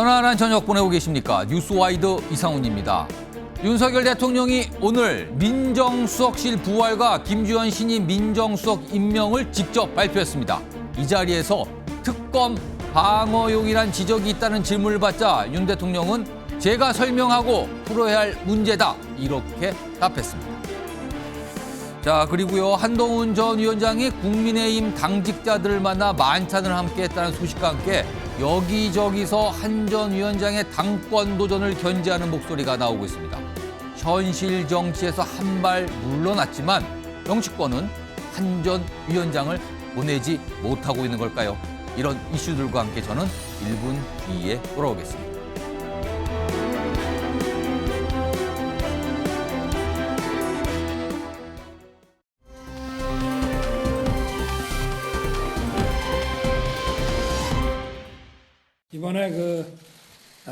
편안한 저녁 보내고 계십니까? 뉴스와이드 이상훈입니다. 윤석열 대통령이 오늘 민정수석실 부활과 김주현 신임 민정수석 임명을 직접 발표했습니다. 이 자리에서 특검 방어용이란 지적이 있다는 질문을 받자 윤 대통령은 제가 설명하고 풀어야 할 문제다 이렇게 답했습니다. 자, 그리고요, 한동훈 전 위원장이 국민의힘 당직자들을 만나 만찬을 함께 했다는 소식과 함께 여기저기서 한 전 위원장의 당권 도전을 견제하는 목소리가 나오고 있습니다. 현실 정치에서 한 발 물러났지만 정치권은 한 전 위원장을 보내지 못하고 있는 걸까요? 이런 이슈들과 함께 저는 1분 뒤에 돌아오겠습니다. 이번에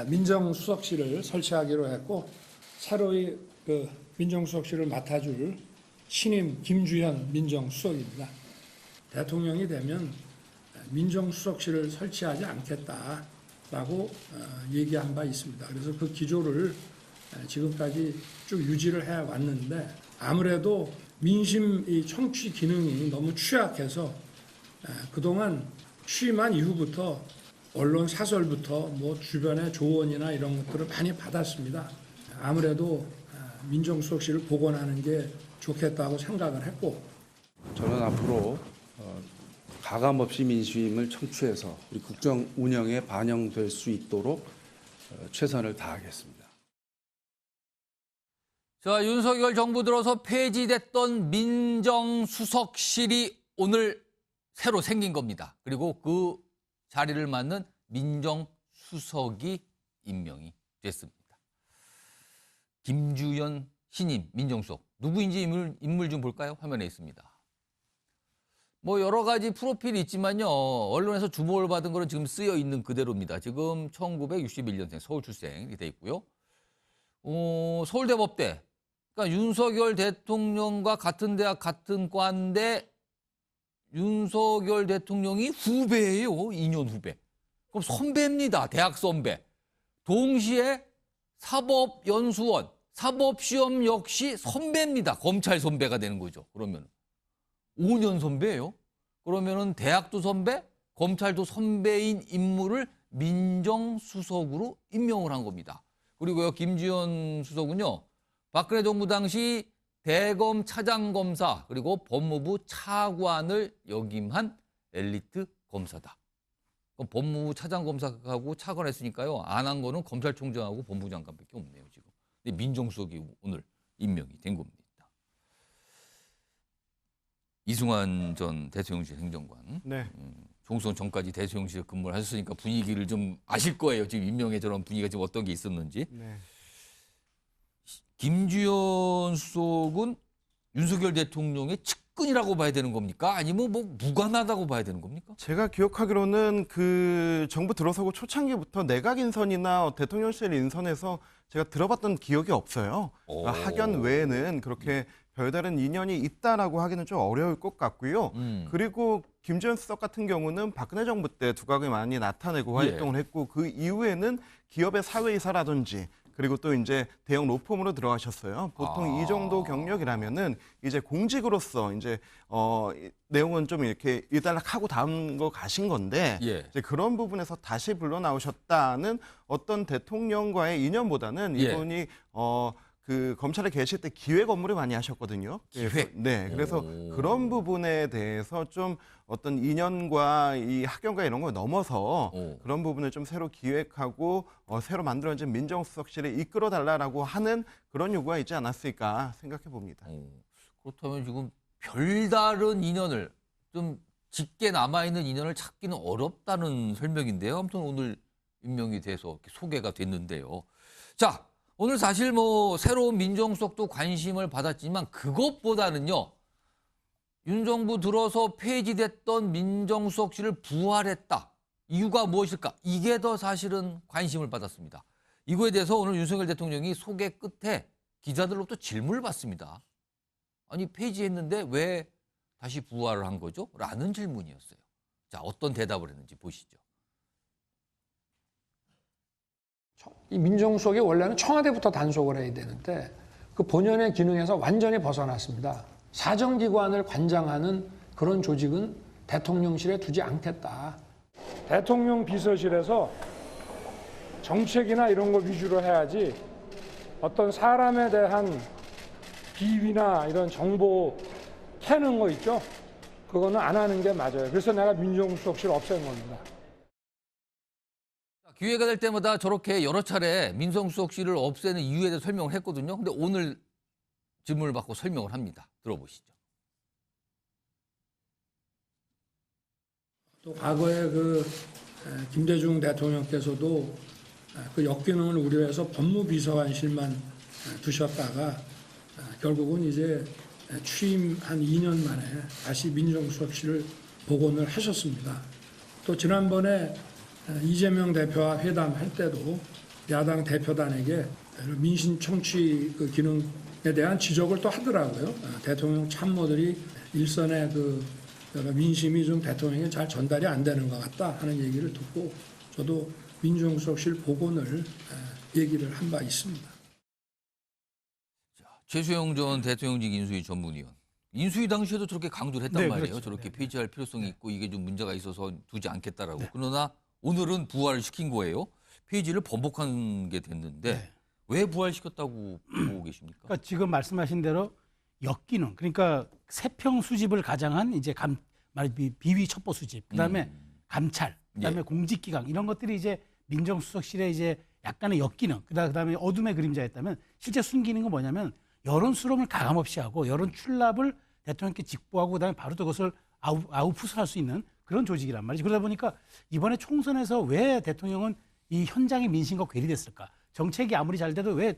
민정수석실을 설치하기로 했고 새로이 민정수석실을 맡아줄 신임 김주현 민정수석입니다. 대통령이 되면 민정수석실을 설치하지 않겠다라고 얘기한 바 있습니다. 그래서 그 기조를 지금까지 쭉 유지를 해왔는데 아무래도 민심 이 청취 기능이 너무 취약해서 그동안 취임한 이후부터 언론 사설부터 주변의 조언이나 이런 것들을 많이 받았습니다. 아무래도 민정수석실을 복원하는 게 좋겠다고 생각을 했고 저는 앞으로 가감없이 민심을 청취해서 우리 국정 운영에 반영될 수 있도록 최선을 다하겠습니다. 자, 윤석열 정부 들어서 폐지됐던 민정수석실이 오늘 새로 생긴 겁니다. 그리고 그 자리를 맡는 민정수석이 임명이 됐습니다. 김주현 신임 민정수석. 누구인지 인물 좀 볼까요? 화면에 있습니다. 여러 가지 프로필이 있지만요. 언론에서 주목을 받은 거는 지금 쓰여 있는 그대로입니다. 지금 1961년생 서울 출생이 돼 있고요. 서울대법대. 그러니까 윤석열 대통령과 같은 대학 같은 과인데 윤석열 대통령이 후배예요. 2년 후배. 그럼 선배입니다. 대학 선배. 동시에 사법연수원, 사법시험 역시 선배입니다. 검찰 선배가 되는 거죠. 그러면 5년 선배예요. 그러면은 대학도 선배, 검찰도 선배인 인물을 민정수석으로 임명을 한 겁니다. 그리고요, 김주현 수석은요, 박근혜 정부 당시 대검 차장검사 그리고 법무부 차관을 역임한 엘리트 검사다. 그럼 법무부 차장검사하고 차관했으니까요. 안 한 거는 검찰총장하고 법무부 장관밖에 없네요. 지금. 근데 민정수석이 오늘 임명이 된 겁니다. 이승환 전 대통령실 행정관. 네. 총선 전까지 대통령실에 근무를 하셨으니까 분위기를 좀 아실 거예요. 지금 임명에 저런 분위기가 지금 어떤 게 있었는지. 네. 김주현 수석은 윤석열 대통령의 측근이라고 봐야 되는 겁니까? 아니면 무관하다고 봐야 되는 겁니까? 제가 기억하기로는 그 정부 들어서고 초창기부터 내각 인선이나 대통령실 인선에서 제가 들어봤던 기억이 없어요. 그러니까 학연 외에는 그렇게 별다른 인연이 있다라고 하기는 좀 어려울 것 같고요. 그리고 김주현 수석 같은 경우는 박근혜 정부 때 두각을 많이 나타내고 활동을 했고 그 이후에는 기업의 사회이사라든지 그리고 또 이제 대형 로펌으로 들어가셨어요. 보통 이 정도 경력이라면은 이제 공직으로서 이제 내용은 좀 이렇게 일단락하고 다음 거 가신 건데 이제 그런 부분에서 다시 불러 나오셨다는 어떤 대통령과의 인연보다는 이분이 그 검찰에 계실 때 기획 업무를 많이 하셨거든요. 기획? 네. 그래서 그런 부분에 대해서 좀 어떤 인연과 이 학연과 이런 걸 넘어서 그런 부분을 좀 새로 기획하고 새로 만들어진 민정수석실에 이끌어달라고 하는 그런 요구가 있지 않았을까 생각해 봅니다. 그렇다면 지금 별다른 인연을 좀 짙게 남아있는 인연을 찾기는 어렵다는 설명인데요. 아무튼 오늘 임명이 돼서 이렇게 소개가 됐는데요. 자, 오늘 사실 새로운 민정수석도 관심을 받았지만 그것보다는요. 윤 정부 들어서 폐지됐던 민정수석실을 부활했다. 이유가 무엇일까? 이게 더 사실은 관심을 받았습니다. 이거에 대해서 오늘 윤석열 대통령이 소개 끝에 기자들로부터 질문을 받습니다. 아니 폐지했는데 왜 다시 부활을 한 거죠? 라는 질문이었어요. 자, 어떤 대답을 했는지 보시죠. 이 민정수석이 원래는 청와대부터 단속을 해야 되는데 그 본연의 기능에서 완전히 벗어났습니다. 사정기관을 관장하는 그런 조직은 대통령실에 두지 않겠다. 대통령 비서실에서 정책이나 이런 거 위주로 해야지 어떤 사람에 대한 비위나 이런 정보 캐는 거 있죠? 그거는 안 하는 게 맞아요. 그래서 내가 민정수석실 없앤 겁니다. 기회가 될 때마다 저렇게 여러 차례 민정수석실을 없애는 이유에 대해 설명을 했거든요. 근데 오늘 질문을 받고 설명을 합니다. 들어보시죠. 또 과거에 김대중 대통령께서도 그 역기능을 우려해서 법무비서관실만 두셨다가 결국은 이제 취임 한 2년 만에 다시 민정수석실을 복원을 하셨습니다. 또 지난번에 이재명 대표와 회담할 때도 야당 대표단에게 민심 청취 그 기능에 대한 지적을 또 하더라고요. 대통령 참모들이 일선의 민심이 좀 대통령에게 잘 전달이 안 되는 것 같다 하는 얘기를 듣고 저도 민정수석실 복원을 얘기를 한 바 있습니다. 최수영 전 대통령직 인수위 전문위원. 인수위 당시에도 저렇게 강조를 했단 네, 말이에요. 그렇죠. 저렇게 네, 폐지할 필요성이 있고 이게 좀 문제가 있어서 두지 않겠다라고. 네. 그러나 오늘은 부활을 시킨 거예요. 폐지를 번복한 게 됐는데 네. 왜 부활시켰다고 보고 계십니까? 그러니까 지금 말씀하신 대로 역기능, 그러니까 세평 수집을 가장한 이제 비위 첩보 수집, 그다음에 감찰, 그다음에 예. 공직기강 이런 것들이 이제 민정수석실에 이제 약간의 역기능, 그다음에 어둠의 그림자였다면 실제 숨기는 건 뭐냐면 여론 수렴을 가감없이 하고 여론 출납을 대통령께 직보하고 그다음에 바로 그것을 아웃풋을 할 수 있는 그런 조직이란 말이죠. 그러다 보니까 이번에 총선에서 왜 대통령은 이 현장의 민심과 괴리됐을까? 정책이 아무리 잘 돼도 왜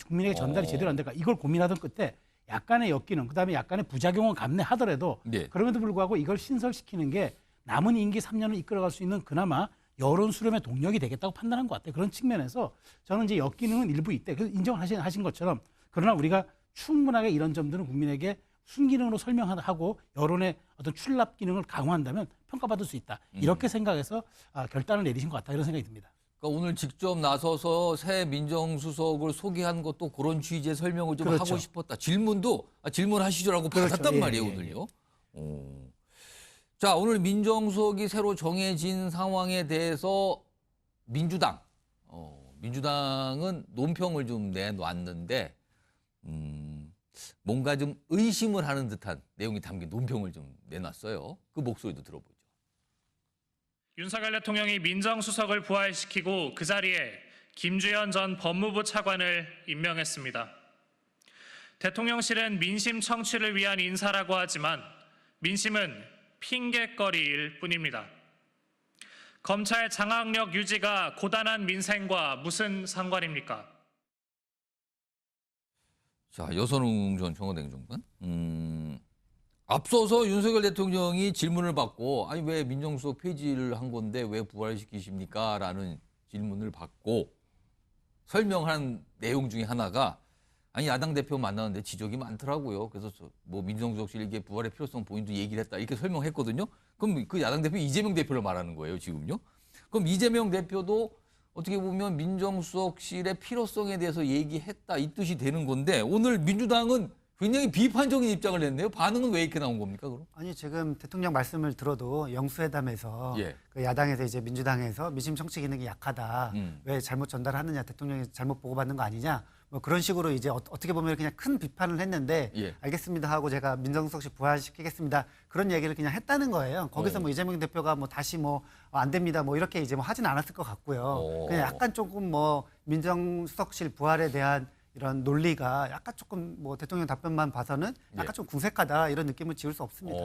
국민에게 전달이 제대로 안 될까? 이걸 고민하던 끝에 약간의 역기능, 그다음에 약간의 부작용을 감내하더라도 네. 그럼에도 불구하고 이걸 신설시키는 게 남은 임기 3년을 이끌어갈 수 있는 그나마 여론 수렴의 동력이 되겠다고 판단한 것 같아요. 그런 측면에서 저는 이제 역기능은 일부 있대. 그래서 인정하신 것처럼 그러나 우리가 충분하게 이런 점들은 국민에게 순기능으로 설명하고 여론의 어떤 출납 기능을 강화한다면 평가받을 수 있다. 이렇게 생각해서 결단을 내리신 것 같다. 이런 생각이 듭니다. 그러니까 오늘 직접 나서서 새 민정수석을 소개한 것도 그런 취지의 설명을 좀 그렇죠. 하고 싶었다. 질문도 질문하시죠라고 그렇죠. 받았단 예, 말이에요, 예, 오늘요. 자, 오늘 민정수석이 새로 정해진 상황에 대해서 민주당은 논평을 좀 내놨는데 뭔가 좀 의심을 하는 듯한 내용이 담긴 논평을 좀 내놨어요. 그 목소리도 들어보죠. 윤석열 대통령이 민정수석을 부활시키고 그 자리에 김주현 전 법무부 차관을 임명했습니다. 대통령실은 민심 청취를 위한 인사라고 하지만 민심은 핑계거리일 뿐입니다. 검찰 장악력 유지가 고단한 민생과 무슨 상관입니까? 자, 여선웅 전 청와대 행정관. 앞서서 윤석열 대통령이 질문을 받고 아니 왜 민정수석 폐지를 한 건데 왜 부활시키십니까? 라는 질문을 받고 설명한 내용 중에 하나가 아니 야당 대표 만나는데 지적이 많더라고요. 그래서 뭐 민정수석실 이게 부활의 필요성 본인도 얘기를 했다 이렇게 설명했거든요. 그럼 그 야당 대표 이재명 대표를 말하는 거예요 지금요. 그럼 이재명 대표도 어떻게 보면 민정수석실의 필요성에 대해서 얘기했다 이 뜻이 되는 건데 오늘 민주당은 굉장히 비판적인 입장을 냈네요. 반응은 왜 이렇게 나온 겁니까, 그럼? 아니 지금 대통령 말씀을 들어도 영수회담에서 예. 그 야당에서 이제 민주당에서 민심 청취 기능이 약하다. 왜 잘못 전달하느냐, 대통령이 잘못 보고받는 거 아니냐. 뭐 그런 식으로 이제 어떻게 보면 그냥 큰 비판을 했는데 예. 알겠습니다 하고 제가 민정수석실 부활시키겠습니다. 그런 얘기를 그냥 했다는 거예요. 거기서 뭐 이재명 대표가 뭐 다시 뭐 안 됩니다. 뭐 이렇게 이제 뭐 하진 않았을 것 같고요. 그냥 약간 조금 뭐 민정수석실 부활에 대한 이런 논리가 약간 조금 뭐 대통령 답변만 봐서는 약간 예. 좀 궁색하다 이런 느낌을 지울 수 없습니다.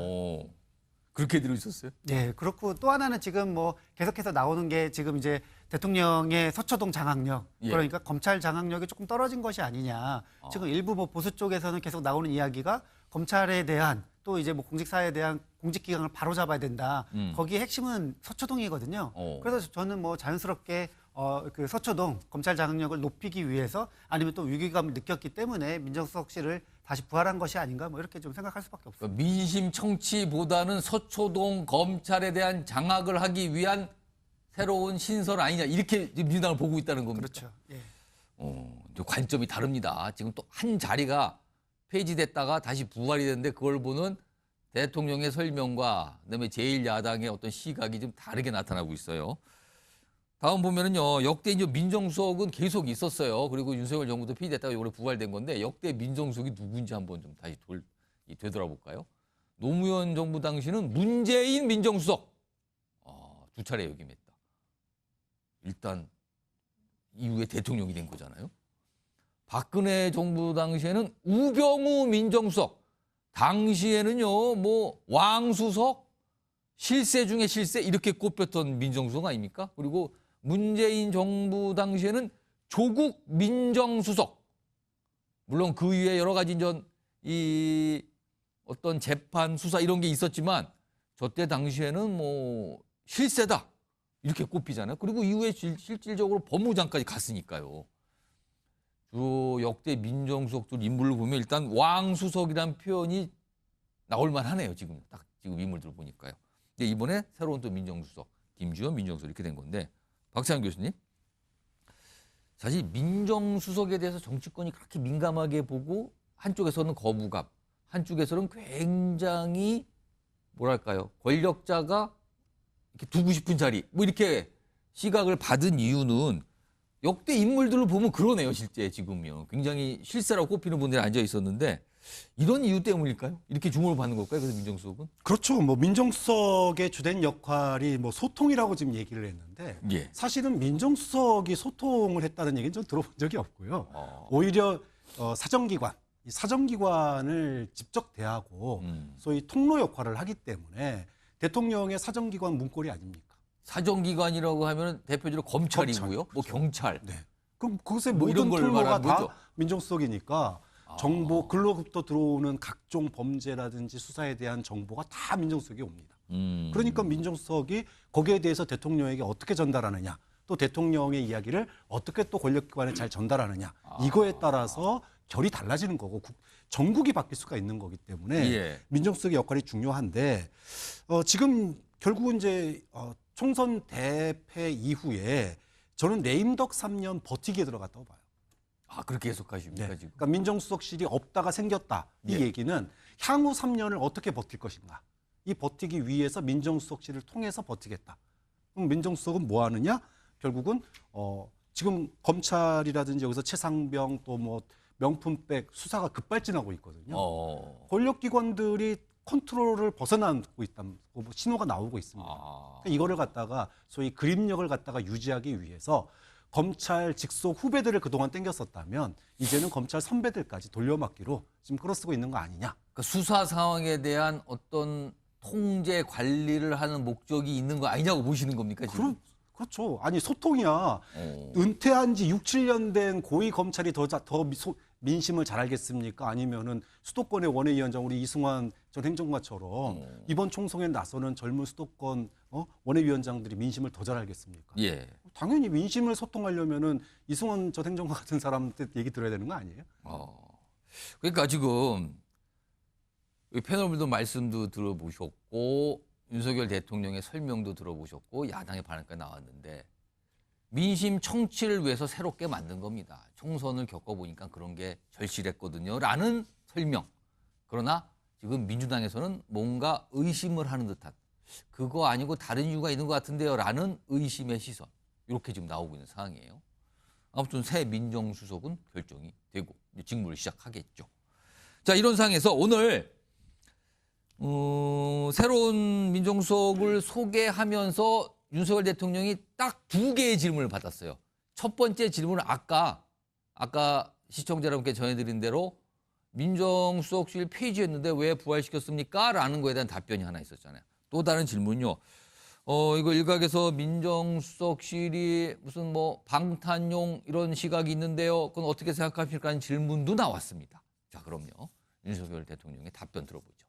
그렇게 들으셨어요? 네, 그렇고 또 하나는 지금 뭐 계속해서 나오는 게 지금 이제 대통령의 서초동 장악력, 예. 그러니까 검찰 장악력이 조금 떨어진 것이 아니냐. 지금 일부 뭐 보수 쪽에서는 계속 나오는 이야기가 검찰에 대한 또 이제 뭐 공직사회에 대한 공직기강을 바로 잡아야 된다. 거기에 핵심은 서초동이거든요. 그래서 저는 뭐 자연스럽게 그 서초동 검찰 장악력을 높이기 위해서 아니면 또 위기감을 느꼈기 때문에 민정수석실을 다시 부활한 것이 아닌가 뭐 이렇게 좀 생각할 수밖에 없습니다. 민심 청취보다는 서초동 검찰에 대한 장악을 하기 위한 새로운 신설 아니냐 이렇게 지금 민주당을 보고 있다는 겁니다. 그렇죠. 예. 또 관점이 다릅니다. 지금 또 한 자리가 폐지됐다가 다시 부활이 됐는데 그걸 보는 대통령의 설명과 그다음에 제1야당의 어떤 시각이 좀 다르게 나타나고 있어요. 다음 보면은요, 역대 이제 민정수석은 계속 있었어요. 그리고 윤석열 정부도 폐지됐다가 이번에 부활된 건데 역대 민정수석이 누군지 한번 좀 다시 되돌아볼까요? 노무현 정부 당시는 문재인 민정수석 두 차례 역임했다. 일단 이후에 대통령이 된 거잖아요. 박근혜 정부 당시에는 우병우 민정수석, 당시에는요 뭐 왕수석, 실세 중에 실세 이렇게 꼽혔던 민정수석 아닙니까? 그리고 문재인 정부 당시에는 조국 민정수석, 물론 그 위에 여러 가지 이 어떤 재판 수사 이런 게 있었지만 저때 당시에는 뭐 실세다 이렇게 꼽히잖아요. 그리고 이후에 실질적으로 법무장까지 갔으니까요. 주 역대 민정수석들 인물을 보면 일단 왕수석이라는 표현이 나올 만하네요. 지금 딱 지금 인물들 보니까요. 근데 이번에 새로운 또 민정수석 김주현 민정수석 이렇게 된 건데 박찬영 교수님, 사실 민정수석에 대해서 정치권이 그렇게 민감하게 보고 한쪽에서는 거부감, 한쪽에서는 굉장히 뭐랄까요, 권력자가 이렇게 두고 싶은 자리 뭐 이렇게 시각을 받은 이유는 역대 인물들을 보면 그러네요. 실제 지금요 굉장히 실세라고 꼽히는 분들이 앉아 있었는데 이런 이유 때문일까요? 이렇게 주목을 받는 걸까요? 그래서 민정수석은? 그렇죠. 뭐 민정수석의 주된 역할이 뭐 소통이라고 지금 얘기를 했는데 예. 사실은 민정수석이 소통을 했다는 얘기는 전 들어본 적이 없고요. 오히려 사정기관, 이 사정기관을 직접 대하고 소위 통로 역할을 하기 때문에 대통령의 사정기관 문고리 아닙니까? 사정기관이라고 하면 대표적으로 검찰이고요. 검찰, 뭐 그렇죠. 경찰. 네. 그럼 그것의 뭐 이런 모든 걸 통로가 말하는 다 거죠? 민정수석이니까 정보, 글로부터 들어오는 각종 범죄라든지 수사에 대한 정보가 다 민정수석이 옵니다. 그러니까 민정수석이 거기에 대해서 대통령에게 어떻게 전달하느냐, 또 대통령의 이야기를 어떻게 또 권력기관에 잘 전달하느냐, 이거에 따라서 결이 달라지는 거고 정국이 바뀔 수가 있는 거기 때문에 예. 민정수석의 역할이 중요한데 지금 결국은 이제 총선 대패 이후에 저는 레임덕 3년 버티기에 들어갔다고 봐요. 아 그렇게 해석하십니까 네. 지금? 그러니까 민정수석실이 없다가 생겼다. 이 예. 얘기는 향후 3년을 어떻게 버틸 것인가. 이 버티기 위해서 민정수석실을 통해서 버티겠다. 그럼 민정수석은 뭐 하느냐? 결국은 지금 검찰이라든지 여기서 최상병 또 뭐 명품백 수사가 급발진하고 있거든요. 권력기관들이 컨트롤을 벗어나고 있다는 뭐 신호가 나오고 있습니다. 그러니까 이거를 갖다가 소위 그립력을 갖다가 유지하기 위해서 검찰 직속 후배들을 그동안 땡겼었다면 이제는 검찰 선배들까지 돌려막기로 지금 끌어쓰고 있는 거 아니냐. 그러니까 수사 상황에 대한 어떤 통제 관리를 하는 목적이 있는 거 아니냐고 보시는 겁니까 지금? 그렇죠. 아니 소통이야. 은퇴한 지 6, 7년 된 고위 검찰이 더 민심을 잘 알겠습니까? 아니면은 수도권의 원외위원장 우리 이승환 전 행정관처럼 이번 총선에 나서는 젊은 수도권 원외위원장들이 민심을 더 잘 알겠습니까? 예. 당연히 민심을 소통하려면은 이승환 전 행정관 같은 사람한테 얘기 들어야 되는 거 아니에요? 그러니까 지금 패널분들 말씀도 들어보셨고 윤석열 대통령의 설명도 들어보셨고 야당의 반응까지 나왔는데 민심 청취를 위해서 새롭게 만든 겁니다. 총선을 겪어보니까 그런 게 절실했거든요. 라는 설명. 그러나 지금 민주당에서는 뭔가 의심을 하는 듯한 그거 아니고 다른 이유가 있는 것 같은데요. 라는 의심의 시선. 이렇게 지금 나오고 있는 상황이에요. 아무튼 새 민정수석은 결정이 되고 이제 직무를 시작하겠죠. 자, 이런 상황에서 오늘 새로운 민정수석을 소개하면서 윤석열 대통령이 딱 2개의 질문을 받았어요. 첫 번째 질문은 아까 시청자 여러분께 전해드린 대로 민정수석실 폐지했는데 왜 부활시켰습니까? 라는 거에 대한 답변이 하나 있었잖아요. 또 다른 질문요. 이거 일각에서 민정수석실이 무슨 뭐 방탄용 이런 시각이 있는데요. 그건 어떻게 생각하십니까? 하는 질문도 나왔습니다. 자, 그럼요. 윤석열 대통령의 답변 들어보죠.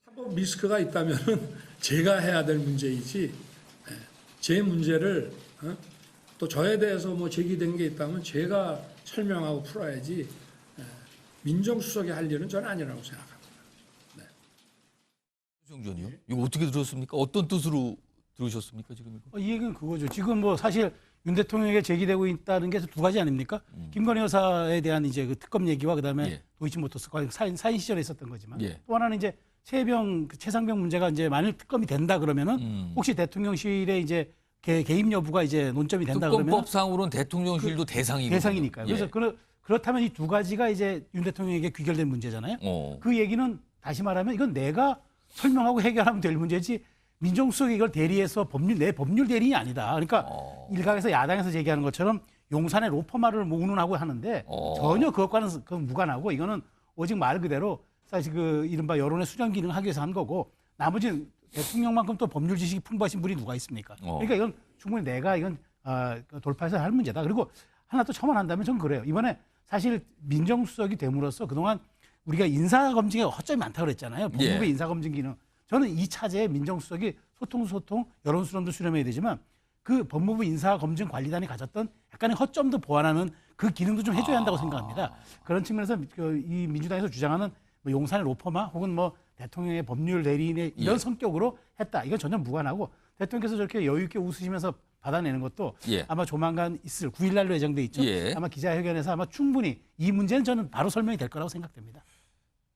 사법 리스크가 있다면은 제가 해야 될 문제이지 제 문제를 또 저에 대해서 뭐 제기된 게 있다면 제가 설명하고 풀어야지 민정수석이 할 일은 저는 아니라고 생각합니다. 정전이요? 이거 어떻게 들었습니까? 어떤 뜻으로 들으셨습니까 지금 이거? 이 얘기는 그거죠. 지금 뭐 사실 윤 대통령에게 제기되고 있다는 게 두 가지 아닙니까? 김건희 여사에 대한 이제 그 특검 얘기와 그다음에 예. 도이치모터스 사인 시절에 있었던 거지만 예. 또 하나는 이제 최상병 문제가 이제 만일 특검이 된다 그러면은 혹시 대통령실에 이제 개입 여부가 이제 논점이 된다 그러면 특검법상으로는 대통령실도 대상이거든요. 대상이니까요. 그래서 예. 그렇다면 이 두 가지가 이제 윤 대통령에게 귀결된 문제잖아요. 그 얘기는 다시 말하면 이건 내가 설명하고 해결하면 될 문제지 민정수석이 이걸 대리해서 내 법률 대리인이 아니다. 그러니까 일각에서 야당에서 제기하는 것처럼 용산의 로펌마를 뭐 운운하고 하는데 전혀 그것과는 무관하고 이거는 오직 말 그대로 사실 그 이른바 여론의 수정 기능을 하기 위해서 한 거고 나머지 대통령만큼 또 법률 지식이 풍부하신 분이 누가 있습니까? 그러니까 이건 충분히 내가 이건 돌파해서 할 문제다. 그리고 하나 또 첨언한다면 저는 그래요. 이번에 사실 민정수석이 됨으로써 그동안 우리가 인사검증에 허점이 많다고 그랬잖아요. 법무부의 예. 인사검증 기능. 저는 이 차제에 민정수석이 소통, 여론 수렴도 수렴해야 되지만 그 법무부 인사검증 관리단이 가졌던 약간의 허점도 보완하는 그 기능도 좀 해줘야 한다고 생각합니다. 그런 측면에서 이 민주당에서 주장하는 뭐 용산의 로펌마 혹은 뭐 대통령의 법률 대리인의 이런 예. 성격으로 했다. 이건 전혀 무관하고 대통령께서 저렇게 여유 있게 웃으시면서 받아내는 것도 예. 아마 조만간 있을 9일날로 예정돼 있죠. 예. 아마 기자회견에서 아마 충분히 이 문제는 저는 바로 설명이 될 거라고 생각됩니다.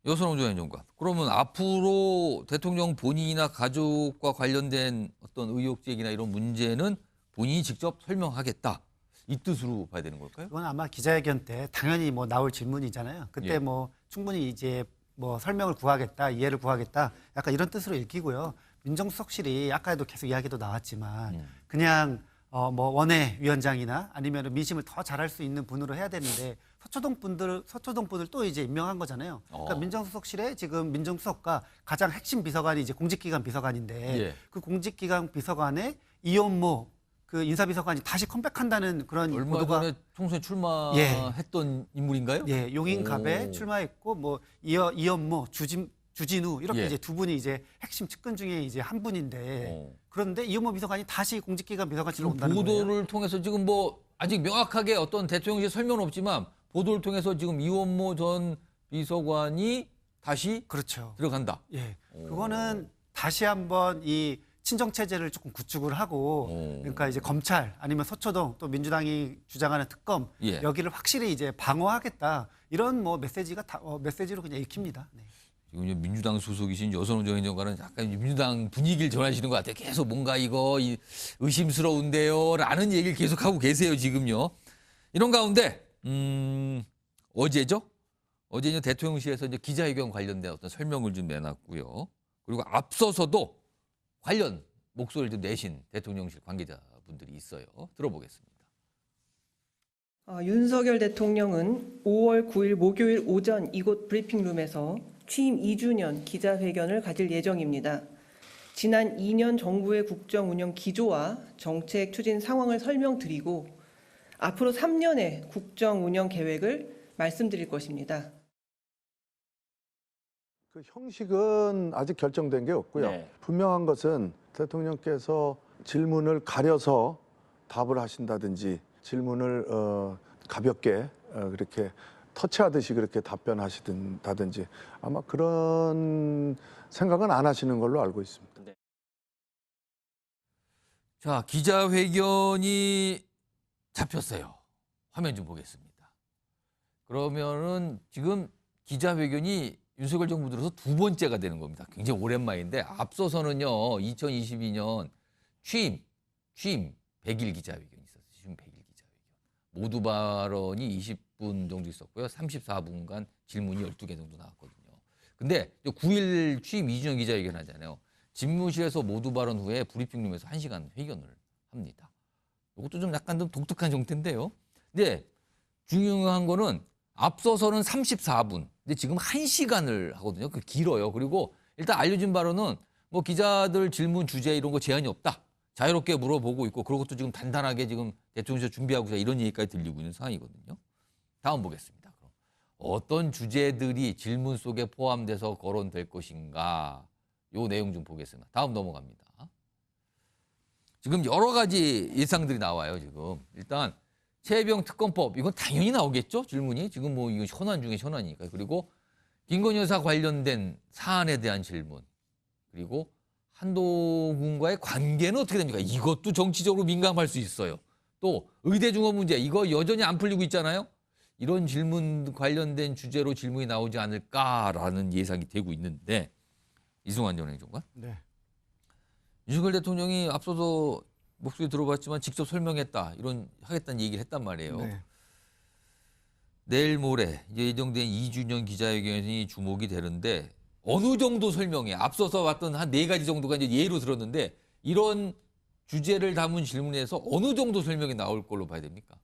여선홍 전 행정관. 그러면 앞으로 대통령 본인이나 가족과 관련된 어떤 의혹 제기나 이런 문제는 본인이 직접 설명하겠다. 이 뜻으로 봐야 되는 걸까요? 그건 아마 기자회견 때 당연히 뭐 나올 질문이잖아요. 그때 예. 뭐 충분히 이제 뭐 설명을 구하겠다, 이해를 구하겠다, 약간 이런 뜻으로 읽히고요. 민정수석실이 아까도 계속 이야기도 나왔지만 그냥 뭐 원외 위원장이나 아니면 민심을 더 잘할 수 있는 분으로 해야 되는데 서초동 분들 또 이제 임명한 거잖아요. 그러니까 민정수석실에 지금 민정수석과 가장 핵심 비서관이 이제 공직기관 비서관인데 예. 그 공직기관 비서관에 이원모 그 인사비서관이 다시 컴백한다는 그런 얼마 보도가 전에 총선에 출마했던 인물인가요? 예, 용인갑에 오. 출마했고 뭐 이현모, 주진우 이렇게 예. 이제 두 분이 이제 핵심 측근 중에 이제 한 분인데 오. 그런데 이현모 비서관이 다시 공직기관 비서관실로 지금 온다는 거예요. 보도를 통해서 지금 뭐 아직 명확하게 어떤 대통령실 설명은 없지만 보도를 통해서 지금 이원모 전 비서관이 다시 그렇죠. 들어간다. 예, 그거는 다시 한번 이 친정 체제를 조금 구축을 하고 그러니까 이제 검찰 아니면 서초동 또 민주당이 주장하는 특검 예. 여기를 확실히 이제 방어하겠다 이런 뭐 메시지가 메시지로 그냥 읽힙니다. 네. 지금 이제 민주당 소속이신 여선홍 전 행정관은 약간 민주당 분위기를 전하시는 것 같아요. 계속 뭔가 이거 의심스러운데요 라는 얘기를 계속하고 계세요 지금요. 이런 가운데 어제죠? 어제 이제 대통령실에서 이제 기자회견 관련된 어떤 설명을 좀 내놨고요. 그리고 앞서서도 관련 목소리를 좀 내신 대통령실 관계자분들이 있어요. 들어보겠습니다. 윤석열 대통령은 5월 9일 목요일 오전 이곳 브리핑룸에서 취임 2주년 기자회견을 가질 예정입니다. 지난 2년 정부의 국정 운영 기조와 정책 추진 상황을 설명드리고 앞으로 3년의 국정 운영 계획을 말씀드릴 것입니다. 그 형식은 아직 결정된 게 없고요. 네. 분명한 것은 대통령께서 질문을 가려서 답을 하신다든지 질문을 가볍게 그렇게 터치하듯이 그렇게 답변하시든다든지 아마 그런 생각은 안 하시는 걸로 알고 있습니다. 자, 기자회견이 잡혔어요. 화면 좀 보겠습니다. 그러면은 지금 기자회견이 윤석열 정부 들어서 두 번째가 되는 겁니다. 굉장히 오랜만인데 앞서서는요. 2022년 취임 100일 기자회견이 있었어요. 취임 100일 기자회견. 모두 발언이 20분 정도 있었고요. 34분간 질문이 12개 정도 나왔거든요. 근데 9일 취임 2주년 기자회견 하잖아요. 집무실에서 모두 발언 후에 브리핑룸에서 1시간 회견을 합니다. 이것도 좀 약간 좀 독특한 정태인데요. 근데 중요한 거는 앞서서는 34분. 근데 지금 1시간을 하거든요. 그 길어요. 그리고 일단 알려진 바로는 뭐 기자들 질문 주제 이런 거 제한이 없다. 자유롭게 물어보고 있고 그런 것도 지금 단단하게 지금 대통령실 준비하고 있다. 이런 얘기까지 들리고 있는 상황이거든요. 다음 보겠습니다. 그럼 어떤 주제들이 질문 속에 포함돼서 거론될 것인가. 요 내용 좀 보겠습니다. 다음 넘어갑니다. 지금 여러 가지 예상들이 나와요. 지금 일단 최혜병 특검법 이건 당연히 나오겠죠. 질문이 지금 뭐 이거 현안 중에 현안이니까. 그리고 김건희 여사 관련된 사안에 대한 질문 그리고 한동훈과의 관계는 어떻게 됩니까? 이것도 정치적으로 민감할 수 있어요. 또 의대 증원 문제 이거 여전히 안 풀리고 있잖아요. 이런 질문 관련된 주제로 질문이 나오지 않을까라는 예상이 되고 있는데 이승환 전 행정관. 네. 윤석열 대통령이 앞서서 목소리 들어봤지만 직접 설명했다. 이런 하겠다는 얘기를 했단 말이에요. 네. 내일 모레 이제 예정된 2주년 기자회견이 주목이 되는데 어느 정도 설명해. 앞서서 봤던 한 4가지 정도가 이제 예로 들었는데 이런 주제를 담은 질문에서 어느 정도 설명이 나올 걸로 봐야 됩니까?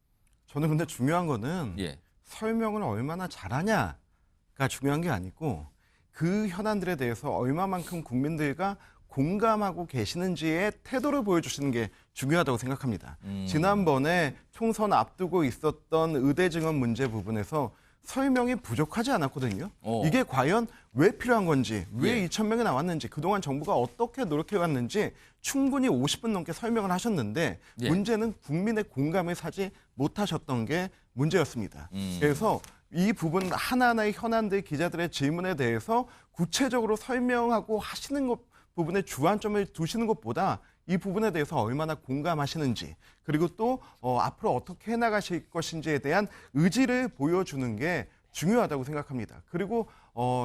저는 근데 중요한 거는 예. 설명을 얼마나 잘하냐가 중요한 게 아니고 그 현안들에 대해서 얼마만큼 국민들과 공감하고 계시는지의 태도를 보여주시는 게 중요하다고 생각합니다. 지난번에 총선 앞두고 있었던 의대 증원 문제 부분에서 설명이 부족하지 않았거든요. 이게 과연 왜 필요한 건지, 왜 예. 2,000명이 나왔는지, 그동안 정부가 어떻게 노력해왔는지 충분히 50분 넘게 설명을 하셨는데 예. 문제는 국민의 공감을 사지 못하셨던 게 문제였습니다. 그래서 이 부분 하나하나의 현안들 기자들의 질문에 대해서 구체적으로 설명하고 하시는 것 부분에 주안점을 두시는 것보다 이 부분에 대해서 얼마나 공감하시는지 그리고 또 앞으로 어떻게 해나가실 것인지에 대한 의지를 보여주는 게 중요하다고 생각합니다. 그리고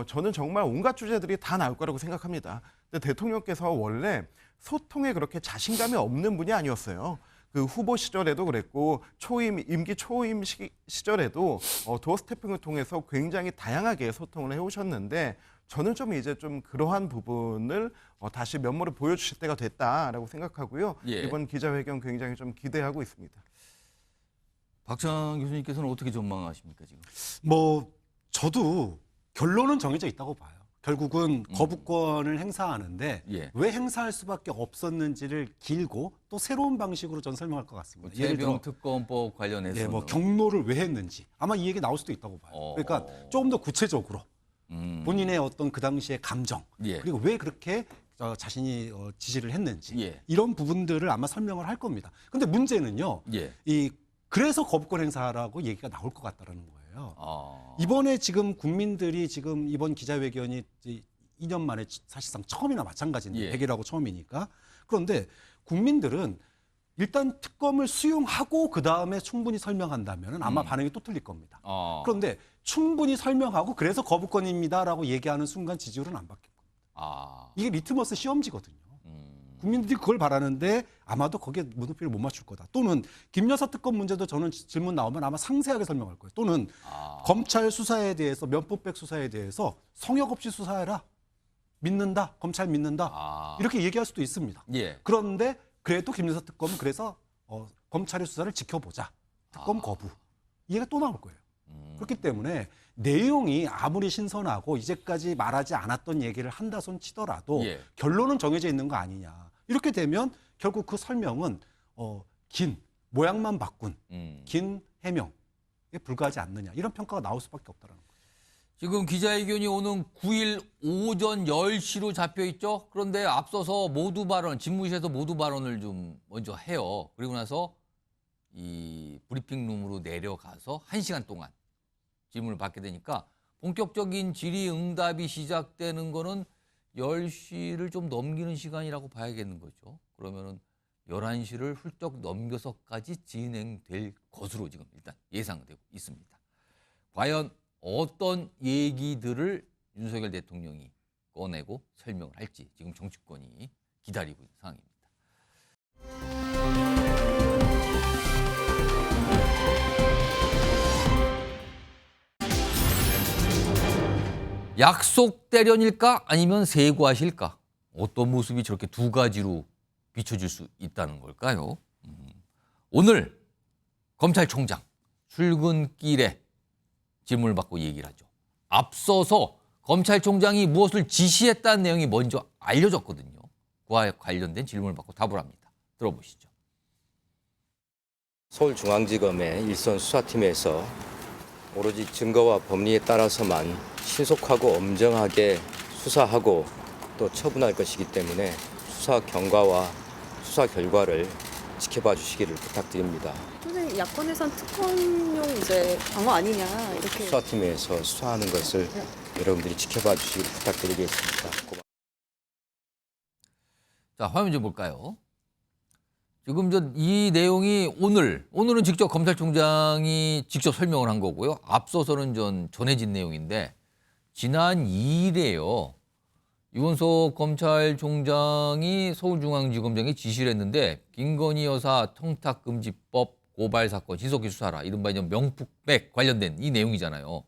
저는 정말 온갖 주제들이 다 나올 거라고 생각합니다. 근데 대통령께서 원래 소통에 그렇게 자신감이 없는 분이 아니었어요. 그 후보 시절에도 그랬고 임기 초임 시절에도 도어 스태핑을 통해서 굉장히 다양하게 소통을 해오셨는데 저는 좀 이제 좀 그러한 부분을 다시 면모를 보여주실 때가 됐다라고 생각하고요. 예. 이번 기자회견 굉장히 좀 기대하고 있습니다. 박찬 교수님께서는 어떻게 전망하십니까 지금? 뭐 저도 결론은 정해져 있다고 봐요. 결국은 거부권을 행사하는데 예. 왜 행사할 수밖에 없었는지를 길고 또 새로운 방식으로 전 설명할 것 같습니다. 재병 특검법 관련해서 예, 뭐 경로를 왜 했는지 아마 이 얘기 나올 수도 있다고 봐요. 그러니까 조금 더 구체적으로 본인의 어떤 그 당시의 감정 예. 그리고 왜 그렇게 자신이 지지를 했는지 예. 이런 부분들을 아마 설명을 할 겁니다. 근데 문제는요. 예. 그래서 거부권 행사라고 얘기가 나올 것 같다라는 거예요. 이번에 지금 국민들이 지금 이번 기자회견이 2년 만에 사실상 처음이나 마찬가지인데 예. 100일하고 처음이니까. 그런데 국민들은 일단 특검을 수용하고 그다음에 충분히 설명한다면 아마 반응이 또 틀릴 겁니다. 그런데 충분히 설명하고 그래서 거부권입니다라고 얘기하는 순간 지지율은 안 바뀔 겁니다. 이게 리트머스 시험지거든요. 국민들이 그걸 바라는데 아마도 거기에 문호표를 못 맞출 거다. 또는 김여사 특검 문제도 저는 질문 나오면 아마 상세하게 설명할 거예요. 또는 검찰 수사에 대해서 면포백 수사에 대해서 성역 없이 수사해라. 믿는다. 검찰 믿는다. 이렇게 얘기할 수도 있습니다. 예. 그런데 그래도 김여사 특검은 그래서 검찰의 수사를 지켜보자. 특검 거부. 이해가 또 나올 거예요. 그렇기 때문에 내용이 아무리 신선하고 이제까지 말하지 않았던 얘기를 한다 손 치더라도 예. 결론은 정해져 있는 거 아니냐. 이렇게 되면 결국 그 설명은 긴 모양만 바꾼 긴 해명에 불과하지 않느냐. 이런 평가가 나올 수밖에 없다는 거예요. 지금 기자회견이 오는 9일 오전 10시로 잡혀 있죠. 그런데 앞서서 모두 발언, 집무실에서 모두 발언을 좀 먼저 해요. 그리고 나서 이 브리핑룸으로 내려가서 1시간 동안 질문을 받게 되니까 본격적인 질의응답이 시작되는 거는 10시를 좀 넘기는 시간이라고 봐야겠는 거죠. 그러면은 11시를 훌쩍 넘겨서까지 진행될 것으로 지금 일단 예상되고 있습니다. 과연 어떤 얘기들을 윤석열 대통령이 꺼내고 설명을 할지 지금 정치권이 기다리고 있는 상황입니다. 약속 대련일까 아니면 세고하실까? 어떤 모습이 저렇게 두 가지로 비춰질 수 있다는 걸까요? 오늘 검찰총장 출근길에 질문을 받고 얘기를 하죠. 앞서서 검찰총장이 무엇을 지시했다는 내용이 먼저 알려졌거든요. 그와 관련된 질문을 받고 답을 합니다. 들어보시죠. 서울중앙지검의 일선 수사팀에서 오로지 증거와 법리에 따라서만 신속하고 엄정하게 수사하고 또 처분할 것이기 때문에 수사 경과와 수사 결과를 지켜봐 주시기를 부탁드립니다. 선생님, 야권에선 특검용 이제 방어 아니냐 이렇게 수사팀에서 수사하는 것을 여러분들이 지켜봐 주시기를 부탁드리겠습니다. 자, 화면 좀 볼까요? 지금 이 내용이 오늘은 직접 검찰총장이 직접 설명을 한 거고요. 앞서서는 전해진 내용인데 지난 2일에요. 이원석 검찰총장이 서울중앙지검장에 지시를 했는데 김건희 여사 청탁금지법 고발 사건 신속히 수사하라. 이른바 이제 명품백 관련된 이 내용이잖아요.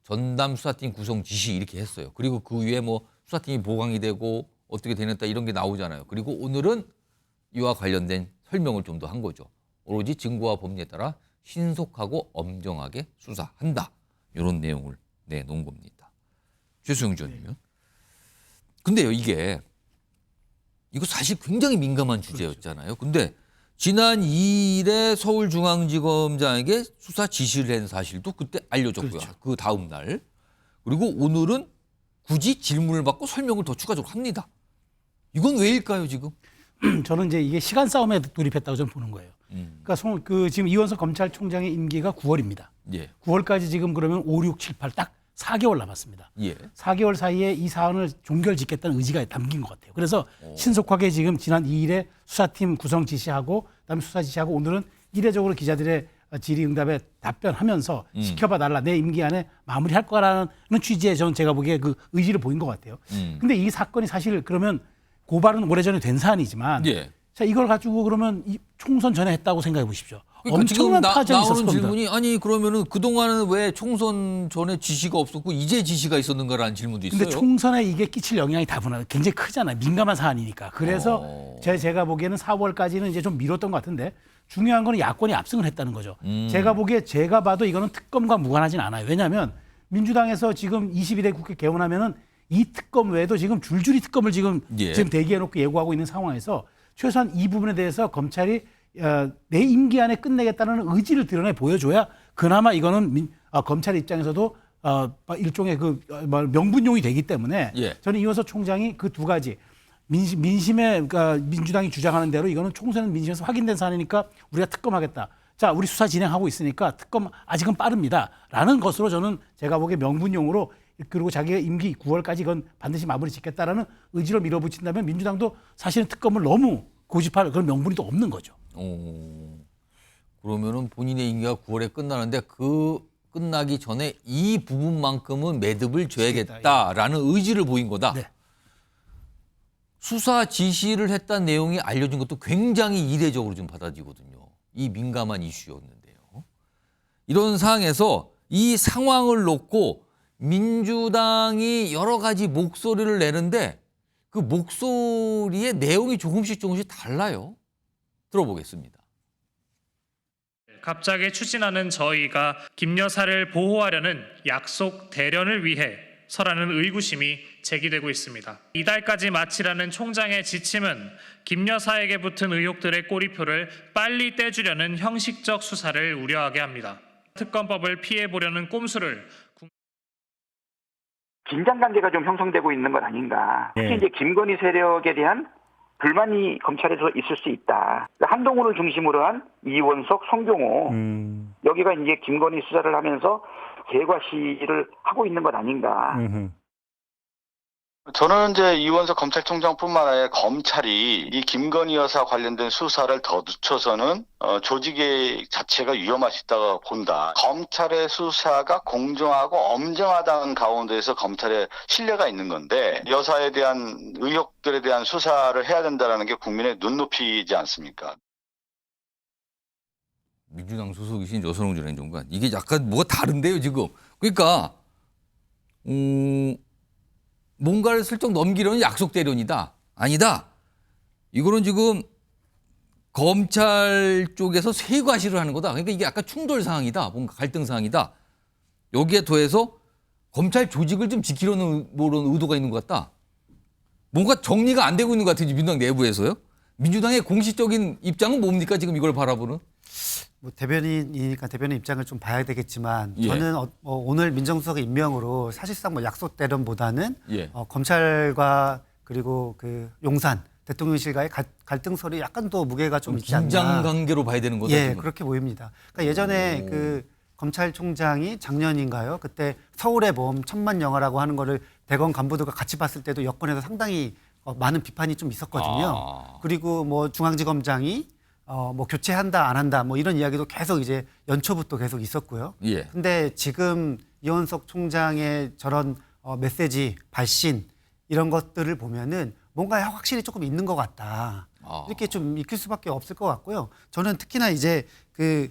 전담 수사팀 구성 지시 이렇게 했어요. 그리고 그 위에 뭐 수사팀이 보강이 되고 어떻게 되냈다 이런 게 나오잖아요. 그리고 오늘은 이와 관련된 설명을 좀 더 한 거죠. 오로지 증거와 법리에 따라 신속하고 엄정하게 수사한다. 이런 내용을 내놓은 겁니다. 최수영 의원님은. 근데요, 이거 사실 굉장히 민감한 주제였잖아요. 근데 지난 2일에 서울중앙지검장에게 수사 지시를 한 사실도 그때 알려졌고요. 그 다음 날. 그리고 오늘은 굳이 질문을 받고 설명을 더 추가적으로 합니다. 이건 왜일까요, 지금? 저는 이제 이게 시간 싸움에 돌입했다고 좀 보는 거예요. 그러니까 지금 이원석 검찰총장의 임기가 9월입니다. 예. 9월까지 지금 그러면 5, 6, 7, 8 딱 4개월 남았습니다. 예. 4개월 사이에 이 사안을 종결짓겠다는 의지가 담긴 것 같아요. 그래서 신속하게 지금 지난 2일에 수사팀 구성 지시하고 그다음에 수사 지시하고 오늘은 이례적으로 기자들의 질의응답에 답변하면서 지켜봐 달라. 내 임기 안에 마무리할 거라는 취지의 제가 보기에 그 의지를 보인 것 같아요. 근데 이 사건이 사실 그러면 고발은 오래전에 된 사안이지만 예. 자, 이걸 가지고 그러면 총선 전에 했다고 생각해 보십시오. 그러니까 엄청난 파장이 있었을 나오는 겁니다. 질문이 아니 그러면은 그동안은 왜 총선 전에 지시가 없었고 이제 지시가 있었는가라는 질문도 있어요. 근데 총선에 이게 끼칠 영향이 다분하게 굉장히 크잖아요. 민감한 사안이니까. 그래서 제가 보기에는 4월까지는 이제 좀 미뤘던 것 같은데 중요한 거는 야권이 압승을 했다는 거죠. 제가 봐도 이거는 특검과 무관하진 않아요. 왜냐하면 민주당에서 지금 22대 국회 개원하면은 이 특검 외에도 지금 줄줄이 특검을 지금 대기해놓고 예고하고 있는 상황에서 최소한 이 부분에 대해서 검찰이 내 임기 안에 끝내겠다는 의지를 드러내 보여줘야 그나마 이거는 검찰 입장에서도 일종의 명분용이 되기 때문에 저는 이원석 총장이 그 두 가지 민심에 그러니까 민주당이 주장하는 대로 이거는 총선은 민심에서 확인된 사안이니까 우리가 특검하겠다. 자, 우리 수사 진행하고 있으니까 특검 아직은 빠릅니다라는 것으로 저는 제가 보기에 명분용으로 그리고 자기가 임기 9월까지 이건 반드시 마무리 짓겠다라는 의지로 밀어붙인다면 민주당도 사실은 특검을 너무 고집할 그런 명분이 또 없는 거죠. 그러면은 본인의 임기가 9월에 끝나는데 그 끝나기 전에 이 부분만큼은 매듭을 줘야겠다라는 의지를 보인 거다. 네. 수사 지시를 했다는 내용이 알려진 것도 굉장히 이례적으로 좀 받아지거든요. 이 민감한 이슈였는데요. 이런 상황에서 이 상황을 놓고 민주당이 여러 가지 목소리를 내는데 그 목소리의 내용이 조금씩 달라요. 들어보겠습니다. 갑자기 추진하는 저희가 김 여사를 보호하려는 약속 대련을 위해 서라는 의구심이 제기되고 있습니다. 이달까지 마치라는 총장의 지침은 김 여사에게 붙은 의혹들의 꼬리표를 빨리 떼주려는 형식적 수사를 우려하게 합니다. 특검법을 피해보려는 꼼수를 긴장 관계가 좀 형성되고 있는 것 아닌가. 특히 이제 김건희 세력에 대한 불만이 검찰에서 있을 수 있다. 한동훈을 중심으로 한 이원석, 성종호 여기가 이제 김건희 수사를 하면서 개과 시를 하고 있는 것 아닌가. 저는 이제 이원석 검찰총장뿐만 아니라 검찰이 이 김건희 여사 관련된 수사를 더 늦춰서는 조직의 자체가 위험할 수 있다고 본다. 검찰의 수사가 공정하고 엄정하다는 가운데에서 검찰의 신뢰가 있는 건데 여사에 대한 의혹들에 대한 수사를 해야 된다는 게 국민의 눈높이지 않습니까? 민주당 소속이신 여선홍 전 행정관 이게 약간 뭐가 다른데요 지금. 그러니까 뭔가를 슬쩍 넘기려는 약속 대련이다. 아니다. 이거는 지금 검찰 쪽에서 쇄과시를 하는 거다. 그러니까 이게 약간 충돌 상황이다. 뭔가 갈등 상황이다. 여기에 더해서 검찰 조직을 좀 지키려는 그런 의도가 있는 것 같다. 뭔가 정리가 안 되고 있는 것 같아요. 민주당 내부에서요. 민주당의 공식적인 입장은 뭡니까? 지금 이걸 바라보는. 뭐 대변인이니까 대변인 입장을 좀 봐야 되겠지만 저는 오늘 민정수석의 임명으로 사실상 뭐 약속 대련보다는 검찰과 그리고 그 용산 대통령실과의 갈등설이 약간 더 무게가 좀 있지 않나. 긴장 관계로 봐야 되는 거다. 예, 지금. 그렇게 보입니다. 그러니까 예전에 그 검찰총장이 작년인가요? 그때 서울의 봄 천만 영화라고 하는 거를 대검 간부들과 같이 봤을 때도 여권에서 상당히 많은 비판이 좀 있었거든요. 아. 그리고 뭐 중앙지검장이 뭐 교체한다 안 한다 뭐 이런 이야기도 계속 이제 연초부터 계속 있었고요. 예. 근데 지금 이원석 총장의 저런 메시지 발신 이런 것들을 보면은 뭔가 확실히 조금 있는 것 같다. 이렇게 좀 익힐 수밖에 없을 것 같고요. 저는 특히나 이제 그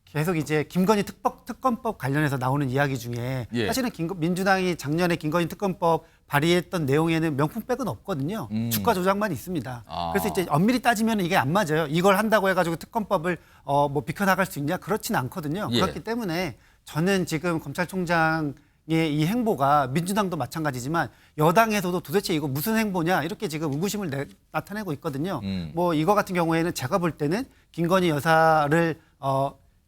계속 이제 김건희 특검법 관련해서 나오는 이야기 중에 예. 사실은 민주당이 작년에 김건희 특검법 발의했던 내용에는 명품백은 없거든요. 주가 조작만 있습니다. 그래서 이제 엄밀히 따지면 이게 안 맞아요. 이걸 한다고 해가지고 특검법을 뭐 비켜나갈 수 있냐? 그렇진 않거든요. 예. 그렇기 때문에 저는 지금 검찰총장의 이 행보가 민주당도 마찬가지지만 여당에서도 도대체 이거 무슨 행보냐 이렇게 지금 의구심을 나타내고 있거든요. 뭐 이거 같은 경우에는 제가 볼 때는 김건희 여사를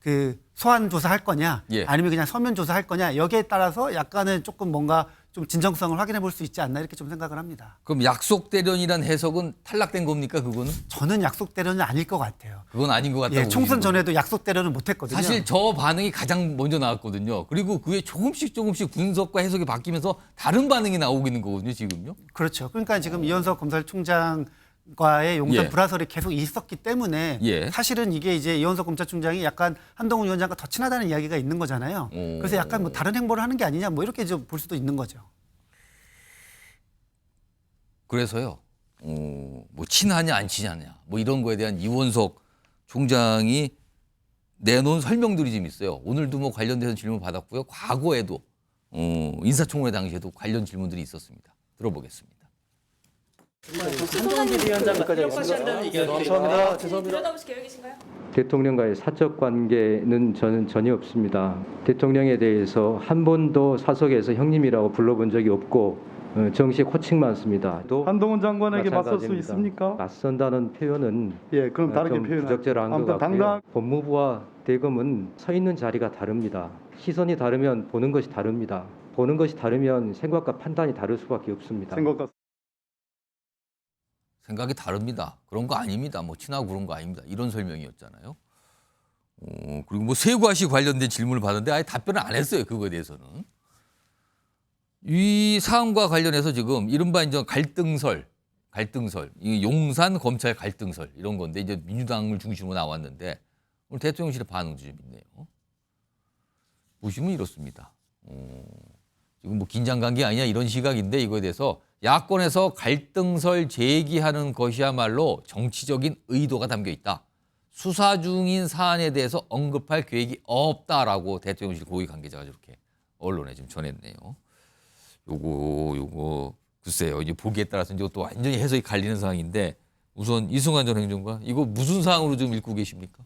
그 소환 조사할 거냐 예. 아니면 그냥 서면 조사할 거냐 여기에 따라서 약간은 조금 뭔가 좀 진정성을 확인해 볼 수 있지 않나 이렇게 좀 생각을 합니다. 그럼 약속 대련이란 해석은 탈락된 겁니까 그거는? 저는 약속 대련은 아닐 것 같아요. 그건 아닌 것 같다고. 예, 총선 보시는 거예요? 전에도 약속 대련은 못했거든요. 사실 저 반응이 가장 먼저 나왔거든요. 그리고 그게 조금씩 분석과 해석이 바뀌면서 다른 반응이 나오고 있는 거거든요, 지금요. 그렇죠. 그러니까 지금 이현석 검찰총장과의 용산 예. 불화설이 계속 있었기 때문에 예. 사실은 이게 이제 이현석 검찰총장이 약간 한동훈 위원장과 더 친하다는 이야기가 있는 거잖아요. 그래서 약간 뭐 다른 행보를 하는 게 아니냐 뭐 이렇게 좀 볼 수도 있는 거죠. 그래서요, 뭐 친하냐 안 친하냐 뭐 이런 거에 대한 이원석 총장이 내놓은 설명들이 좀 있어요. 오늘도 뭐 관련돼서 질문 받았고요. 과거에도 인사청문회 당시에도 관련 질문들이 있었습니다. 들어보겠습니다. 한동훈 비대위원장과 기억하신다는 얘기가 죄송합니다. 들여다보실 계획이신가요? 대통령과의 사적 관계는 저는 전혀 없습니다. 대통령에 대해서 한 번도 사석에서 형님이라고 불러본 적이 없고 정식 호칭만 씁니다. 한동훈 장관에게 맞설 수 있습니까? 맞선다는 표현은 예, 그럼 다르게 좀 표현하죠. 부적절한 것 아무튼 같고요. 법무부와 대검은 서 있는 자리가 다릅니다. 시선이 다르면 보는 것이 다릅니다. 보는 것이 다르면 생각과 판단이 다를 수밖에 없습니다. 생각이 다릅니다. 그런 거 아닙니다. 뭐 친하고 그런 거 아닙니다. 이런 설명이었잖아요. 그리고 뭐 세과시 관련된 질문을 받았는데 아예 답변을 안 했어요. 그거에 대해서는. 이 사안과 관련해서 지금 이른바 이제 갈등설, 이 용산 검찰 갈등설 이런 건데 이제 민주당을 중심으로 나왔는데 오늘 대통령실의 반응도 좀 있네요. 보시면 이렇습니다. 지금 뭐 긴장 관계 아니냐 이런 시각인데 이거에 대해서 야권에서 갈등설 제기하는 것이야말로 정치적인 의도가 담겨 있다. 수사 중인 사안에 대해서 언급할 계획이 없다라고 대통령실 고위 관계자가 이렇게 언론에 지금 전했네요. 요거 글쎄요. 이제 보기에 따라서 이제 또 완전히 해석이 갈리는 상황인데 우선 이승환 전 행정관 이거 무슨 상황으로 좀 읽고 계십니까?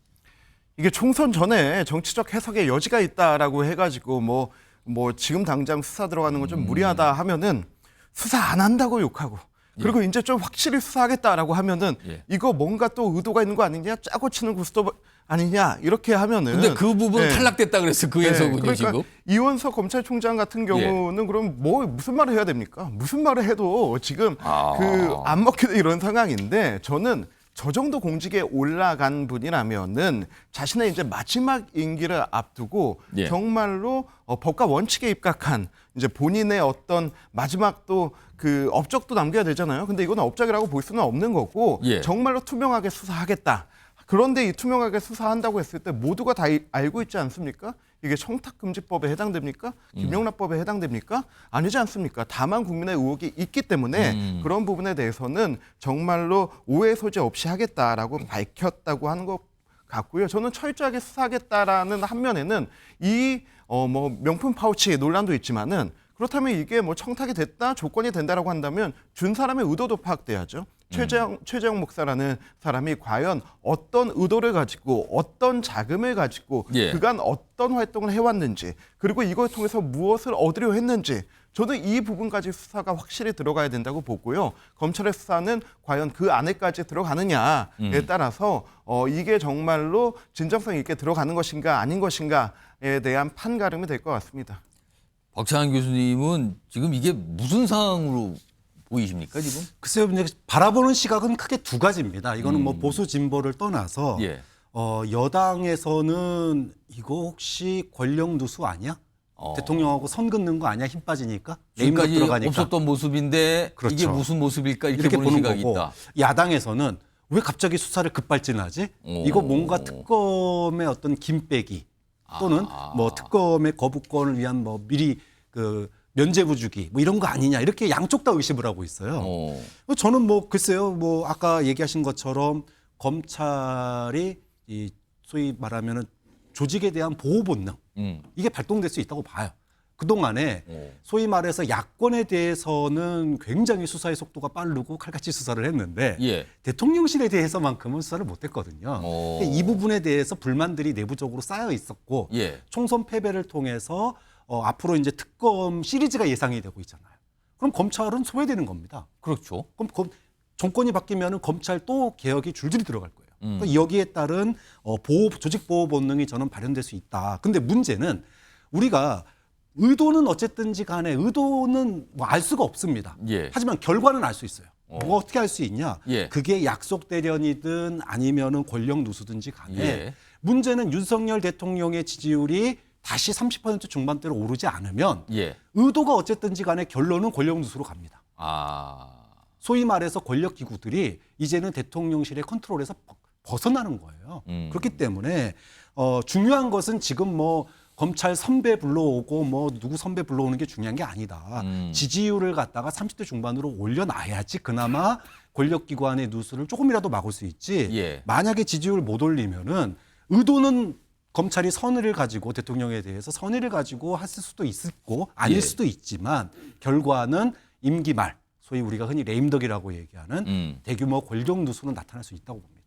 이게 총선 전에 정치적 해석의 여지가 있다라고 해가지고 뭐 지금 당장 수사 들어가는 건 좀 무리하다 하면은 수사 안 한다고 욕하고 그리고 이제 좀 확실히 수사하겠다라고 하면은 이거 뭔가 또 의도가 있는 거 아니냐 짜고 치는 구스톱 아니냐 이렇게 하면은 근데 그 부분은 탈락됐다 그랬어요. 그 해석은요 그러니까 지금. 이원석 검찰총장 같은 경우는 그럼 뭐 무슨 말을 해야 됩니까? 무슨 말을 해도 지금 그 안 먹히는 이런 상황인데 저는 저 정도 공직에 올라간 분이라면은 자신의 이제 마지막 임기를 앞두고 정말로 법과 원칙에 입각한 이제 본인의 어떤 마지막 또 그 업적도 남겨야 되잖아요. 근데 이거는 업적이라고 볼 수는 없는 거고 정말로 투명하게 수사하겠다. 그런데 이 투명하게 수사한다고 했을 때 모두가 다 알고 있지 않습니까? 이게 청탁금지법에 해당됩니까? 김영란법에 해당됩니까? 아니지 않습니까? 다만 국민의 의혹이 있기 때문에 그런 부분에 대해서는 정말로 오해 소지 없이 하겠다라고 밝혔다고 하는 것 같고요. 저는 철저하게 수사하겠다라는 한면에는 이 뭐 명품 파우치 논란도 있지만은 그렇다면 이게 뭐 청탁이 됐다, 조건이 된다라고 한다면 준 사람의 의도도 파악돼야죠. 최재형 목사라는 사람이 과연 어떤 의도를 가지고 어떤 자금을 가지고 그간 어떤 활동을 해왔는지 그리고 이걸 통해서 무엇을 얻으려 했는지 저는 이 부분까지 수사가 확실히 들어가야 된다고 보고요. 검찰의 수사는 과연 그 안에까지 들어가느냐에 따라서 이게 정말로 진정성 있게 들어가는 것인가 아닌 것인가에 대한 판가름이 될 것 같습니다. 박찬환 교수님은 지금 이게 무슨 상황으로 보이십니까 지금? 글쎄요, 이제 바라보는 시각은 크게 두 가지입니다. 이거는 뭐 보수 진보를 떠나서 여당에서는 이거 혹시 권력 누수 아니야? 대통령하고 선 긋는 거 아니야? 힘 빠지니까 레임덕 지금까지 들어가니까 없었던 모습인데 그렇죠. 이게 무슨 모습일까 이렇게 보는 시각이 거고, 있다. 야당에서는 왜 갑자기 수사를 급발진하지? 이거 뭔가 특검의 어떤 김빼기 또는 뭐 특검의 거부권을 위한 뭐 미리 그 면죄부 주기 뭐 이런 거 아니냐 이렇게 양쪽 다 의심을 하고 있어요. 저는 뭐 글쎄요 뭐 아까 얘기하신 것처럼 검찰이 이 소위 말하면은 조직에 대한 보호 본능 이게 발동될 수 있다고 봐요. 그동안에 소위 말해서 야권에 대해서는 굉장히 수사의 속도가 빠르고 칼같이 수사를 했는데 예. 대통령실에 대해서만큼은 수사를 못했거든요. 이 부분에 대해서 불만들이 내부적으로 쌓여 있었고 예. 총선 패배를 통해서 앞으로 이제 특검 시리즈가 예상이 되고 있잖아요. 그럼 검찰은 소외되는 겁니다. 그렇죠. 그럼 정권이 바뀌면은 검찰 또 개혁이 줄줄이 들어갈 거예요. 그러니까 여기에 따른 조직 보호 본능이 저는 발현될 수 있다. 근데 문제는 우리가 의도는 어쨌든지 간에 의도는 뭐 알 수가 없습니다. 예. 하지만 결과는 알 수 있어요. 뭐 어떻게 할 수 있냐? 예. 그게 약속 대련이든 아니면은 권력 누수든지 간에 예. 문제는 윤석열 대통령의 지지율이 다시 30% 중반대로 오르지 않으면 예. 의도가 어쨌든지 간에 결론은 권력 누수로 갑니다. 소위 말해서 권력 기구들이 이제는 대통령실의 컨트롤에서 벗어나는 거예요. 그렇기 때문에 중요한 것은 지금 뭐 검찰 선배 불러오고 뭐 누구 선배 불러오는 게 중요한 게 아니다. 지지율을 갖다가 30대 중반으로 올려놔야지 그나마 권력기관의 누수를 조금이라도 막을 수 있지. 예. 만약에 지지율을 못 올리면은 의도는 검찰이 선의를 가지고 대통령에 대해서 선의를 가지고 했을 수도 있고 아닐 예. 수도 있지만 결과는 임기 말 소위 우리가 흔히 레임덕이라고 얘기하는 대규모 권력 누수는 나타날 수 있다고 봅니다.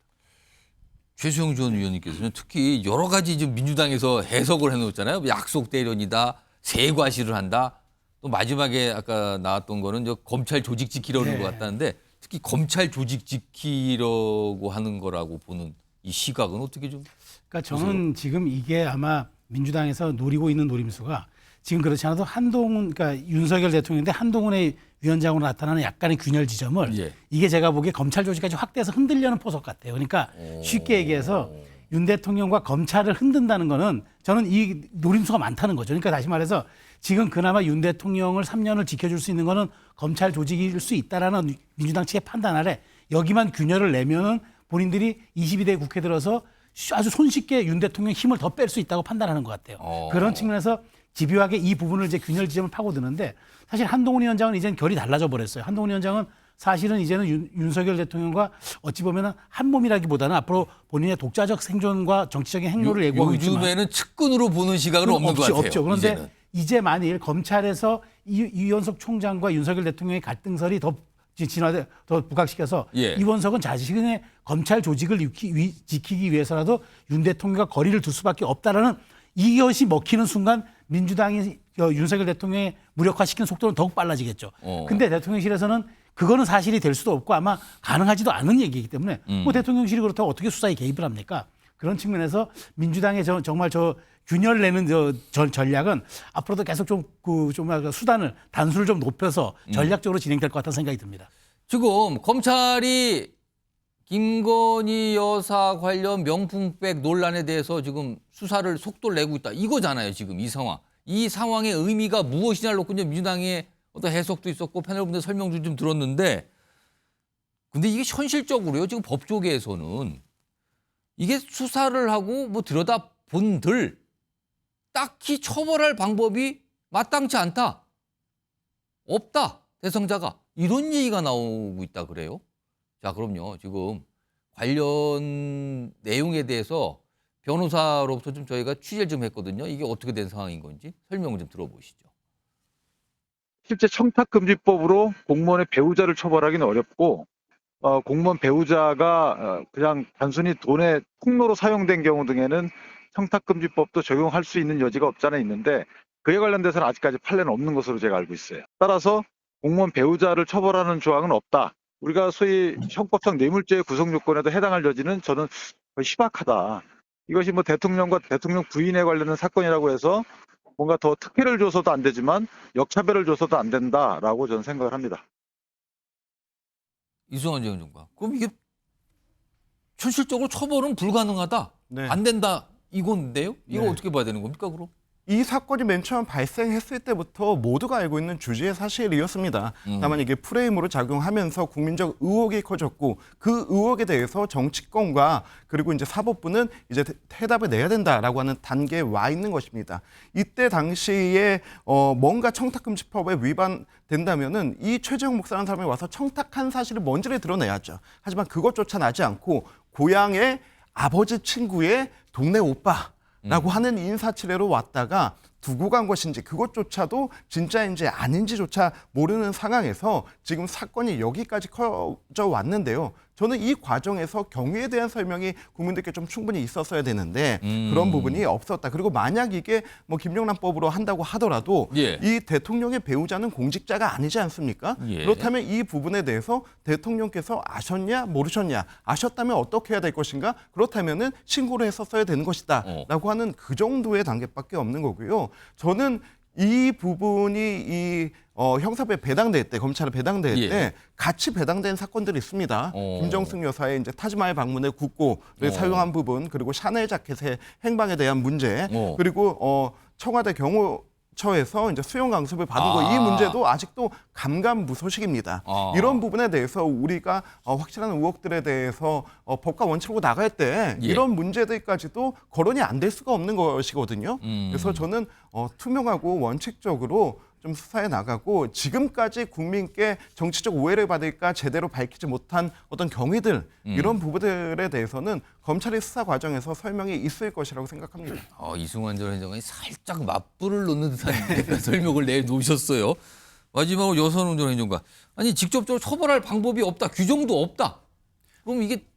최수영 전 의원님께서는 특히 여러 가지 지금 민주당에서 해석을 해놓았잖아요. 약속 대련이다, 세과시를 한다. 또 마지막에 아까 나왔던 거는 저 검찰 조직 지키려는 것 같다는데 특히 검찰 조직 지키려고 하는 거라고 보는 이 시각은 어떻게 좀? 그러니까 저는 지금 이게 아마 민주당에서 노리고 있는 노림수가 지금 그렇지 않아도 한동훈, 그러니까 윤석열 대통령인데 한동훈의 위원장으로 나타나는 약간의 균열 지점을 이게 제가 보기에 검찰 조직까지 확대해서 흔들려는 포석 같아요. 그러니까 쉽게 얘기해서 윤 대통령과 검찰을 흔든다는 거는 저는 이 노림수가 많다는 거죠. 그러니까 다시 말해서 지금 그나마 윤 대통령을 3년을 지켜줄 수 있는 거는 검찰 조직일 수 있다라는 민주당 측의 판단 아래 여기만 균열을 내면은 본인들이 22대 국회 들어서 아주 손쉽게 윤 대통령 힘을 더 뺄 수 있다고 판단하는 것 같아요. 그런 측면에서 집요하게 이 부분을 이제 균열 지점을 파고드는데 사실 한동훈 위원장은 이제는 결이 달라져 버렸어요. 한동훈 위원장은 사실은 이제는 윤석열 대통령과 어찌 보면 한 몸이라기보다는 앞으로 본인의 독자적 생존과 정치적인 행로를 예고하고 있지만 요즘에는 측근으로 보는 시각은 없는 것 같아요. 없죠. 그런데 이제는. 이제 만일 검찰에서 이원석 총장과 윤석열 대통령의 갈등설이 더 부각시켜서 이원석은 자신의 검찰 조직을 지키기 위해서라도 윤 대통령과 거리를 둘 수밖에 없다라는 이것이 먹히는 순간 민주당이 윤석열 대통령의 무력화시키는 속도는 더욱 빨라지겠죠. 근데 대통령실에서는 그거는 사실이 될 수도 없고 아마 가능하지도 않은 얘기이기 때문에 뭐 대통령실이 그렇다고 어떻게 수사에 개입을 합니까? 그런 측면에서 민주당의 정말 균열 내는 전략은 앞으로도 계속 좀 수단을 단수를 좀 높여서 전략적으로 진행될 것 같다는 생각이 듭니다. 지금 검찰이 김건희 여사 관련 명품백 논란에 대해서 지금 수사를 속도를 내고 있다. 이거잖아요, 지금 이 상황. 이 상황의 의미가 무엇이냐를 놓고 이제 민주당의 어떤 해석도 있었고 패널분들 설명도 좀 들었는데 근데 이게 현실적으로요, 지금 법조계에서는 이게 수사를 하고 뭐 들여다본들 딱히 처벌할 방법이 마땅치 않다. 없다. 대상자가. 이런 얘기가 나오고 있다 그래요. 자, 그럼요. 지금 관련 내용에 대해서 변호사로부터 좀 저희가 취재를 좀 했거든요. 이게 어떻게 된 상황인 건지 설명을 좀 들어보시죠. 실제 청탁금지법으로 공무원의 배우자를 처벌하기는 어렵고 공무원 배우자가 그냥 단순히 돈의 통로로 사용된 경우 등에는 청탁금지법도 적용할 수 있는 여지가 없지 않아 있는데 그에 관련돼서는 아직까지 판례는 없는 것으로 제가 알고 있어요. 따라서 공무원 배우자를 처벌하는 조항은 없다. 우리가 소위 형법상 뇌물죄의 구성 요건에도 해당할 여지는 저는 거의 희박하다. 이것이 뭐 대통령과 대통령 부인에 관련된 사건이라고 해서 뭔가 더 특혜를 줘서도 안 되지만 역차별을 줘서도 안 된다라고 저는 생각을 합니다. 이승환 전 장관. 그럼 이게 현실적으로 처벌은 불가능하다. 네. 안 된다. 이건데요? 이거 네. 어떻게 봐야 되는 겁니까, 그럼? 이 사건이 맨 처음 발생했을 때부터 모두가 알고 있는 주지의 사실이었습니다. 다만 이게 프레임으로 작용하면서 국민적 의혹이 커졌고 그 의혹에 대해서 정치권과 그리고 이제 사법부는 이제 해답을 내야 된다라고 하는 단계에 와 있는 것입니다. 이때 당시에 뭔가 청탁금지법에 위반된다면은 이 최재형 목사라는 사람이 와서 청탁한 사실을 먼저를 드러내야죠. 하지만 그것조차 나지 않고 고향의 아버지 친구의 동네 오빠라고 하는 인사치레로 왔다가 두고 간 것인지 그것조차도 진짜인지 아닌지조차 모르는 상황에서 지금 사건이 여기까지 커져 왔는데요. 저는 이 과정에서 경위에 대한 설명이 국민들께 좀 충분히 있었어야 되는데 그런 부분이 없었다. 그리고 만약 이게 뭐 김영란법으로 한다고 하더라도 이 대통령의 배우자는 공직자가 아니지 않습니까? 그렇다면 이 부분에 대해서 대통령께서 아셨냐 모르셨냐, 아셨다면 어떻게 해야 될 것인가, 그렇다면은 신고를 했었어야 되는 것이다 라고 하는 그 정도의 단계밖에 없는 거고요. 저는 이 부분이 이 형사부에 배당될 때, 검찰에 배당될 때 같이 배당된 사건들이 있습니다. 김정숙 여사의 이제 타지마할 방문에 국고를 사용한 부분, 그리고 샤넬 자켓의 행방에 대한 문제, 그리고 청와대 경호처에서 이제 수용 강습을 받은 거, 이 문제도 아직도 감감무소식입니다. 이런 부분에 대해서 우리가 확실한 의혹들에 대해서 법과 원칙으로 나갈 때 이런 문제들까지도 거론이 안 될 수가 없는 것이거든요. 그래서 저는 투명하고 원칙적으로 좀 수사해 나가고, 지금까지 국민께 정치적 오해를 받을까 제대로 밝히지 못한 어떤 경위들, 이런 부분들에 대해서는 검찰의 수사 과정에서 설명이 있을 것이라고 생각합니다. 이승환 전 행정관이 살짝 맞불을 놓는 듯한 설명을 내놓으셨어요. 마지막으로 여선웅 전 행정관. 아니, 직접적으로 처벌할 방법이 없다, 규정도 없다. 그럼 이게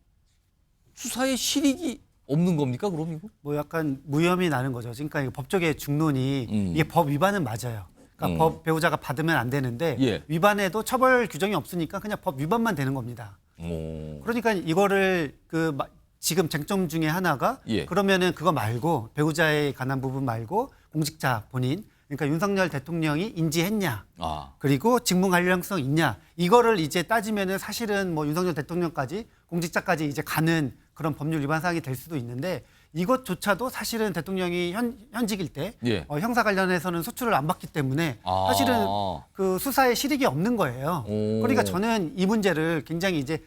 수사의 실익이 없는 겁니까, 그럼 이거? 뭐 약간 무혐의 나는 거죠. 그러니까 이거 법적의 중론이 이게 법 위반은 맞아요. 그러니까 법 배우자가 받으면 안 되는데 위반해도 처벌 규정이 없으니까 그냥 법 위반만 되는 겁니다. 그러니까 이거를 지금 쟁점 중에 하나가 그러면은 그거 말고, 배우자에 관한 부분 말고 공직자 본인, 그러니까 윤석열 대통령이 인지했냐, 그리고 직무 관련성 있냐, 이거를 이제 따지면은 사실은 뭐 윤석열 대통령까지, 공직자까지 이제 가는 그런 법률 위반 사항이 될 수도 있는데, 이것조차도 사실은 대통령이 현직일 때 형사 관련해서는 소추를 안 받기 때문에 사실은 그 수사에 실익이 없는 거예요. 그러니까 저는 이 문제를 굉장히 이제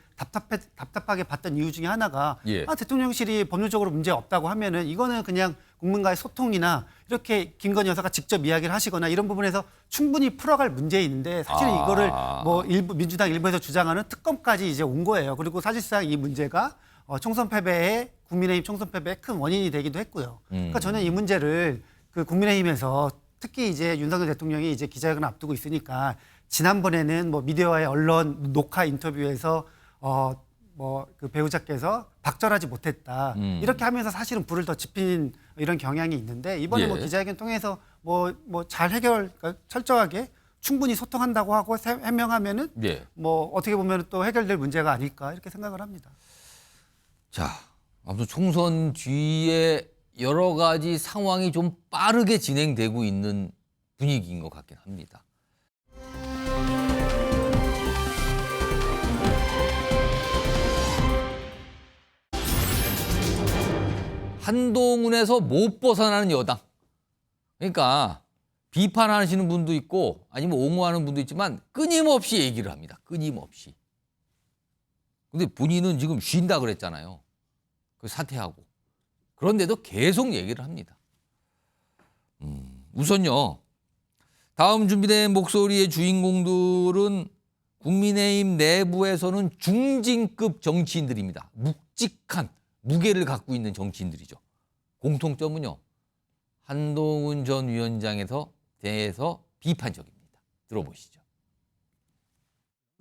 답답하게 봤던 이유 중에 하나가 대통령실이 법률적으로 문제 없다고 하면은 이거는 그냥 국민과의 소통이나 이렇게 김건희 여사가 직접 이야기를 하시거나 이런 부분에서 충분히 풀어갈 문제인데, 사실은 이거를 뭐 민주당 일부에서 주장하는 특검까지 이제 온 거예요. 그리고 사실상 이 문제가 총선 패배에, 국민의힘 총선 패배의 큰 원인이 되기도 했고요. 그러니까 저는 이 문제를 그 국민의힘에서 특히 이제 윤석열 대통령이 이제 기자회견을 앞두고 있으니까, 지난번에는 뭐 미디어와의 언론 녹화 인터뷰에서 뭐 그 배우자께서 박절하지 못했다, 이렇게 하면서 사실은 불을 더 지핀 이런 경향이 있는데, 이번에 뭐 기자회견 통해서 뭐 잘 그러니까 철저하게 충분히 소통한다고 하고 해명하면은 뭐 어떻게 보면 또 해결될 문제가 아닐까, 이렇게 생각을 합니다. 자, 아무튼 총선 뒤에 여러 가지 상황이 좀 빠르게 진행되고 있는 분위기인 것 같긴 합니다. 한동훈에서 못 벗어나는 여당. 그러니까 비판하시는 분도 있고 아니면 옹호하는 분도 있지만 끊임없이 얘기를 합니다. 끊임없이. 근데 본인은 지금 쉰다 그랬잖아요. 그 사퇴하고. 그런데도 계속 얘기를 합니다. 우선요, 다음 준비된 목소리의 주인공들은 국민의힘 내부에서는 중진급 정치인들입니다. 묵직한 무게를 갖고 있는 정치인들이죠. 공통점은요, 한동훈 전 위원장에서 대해서 비판적입니다. 들어보시죠.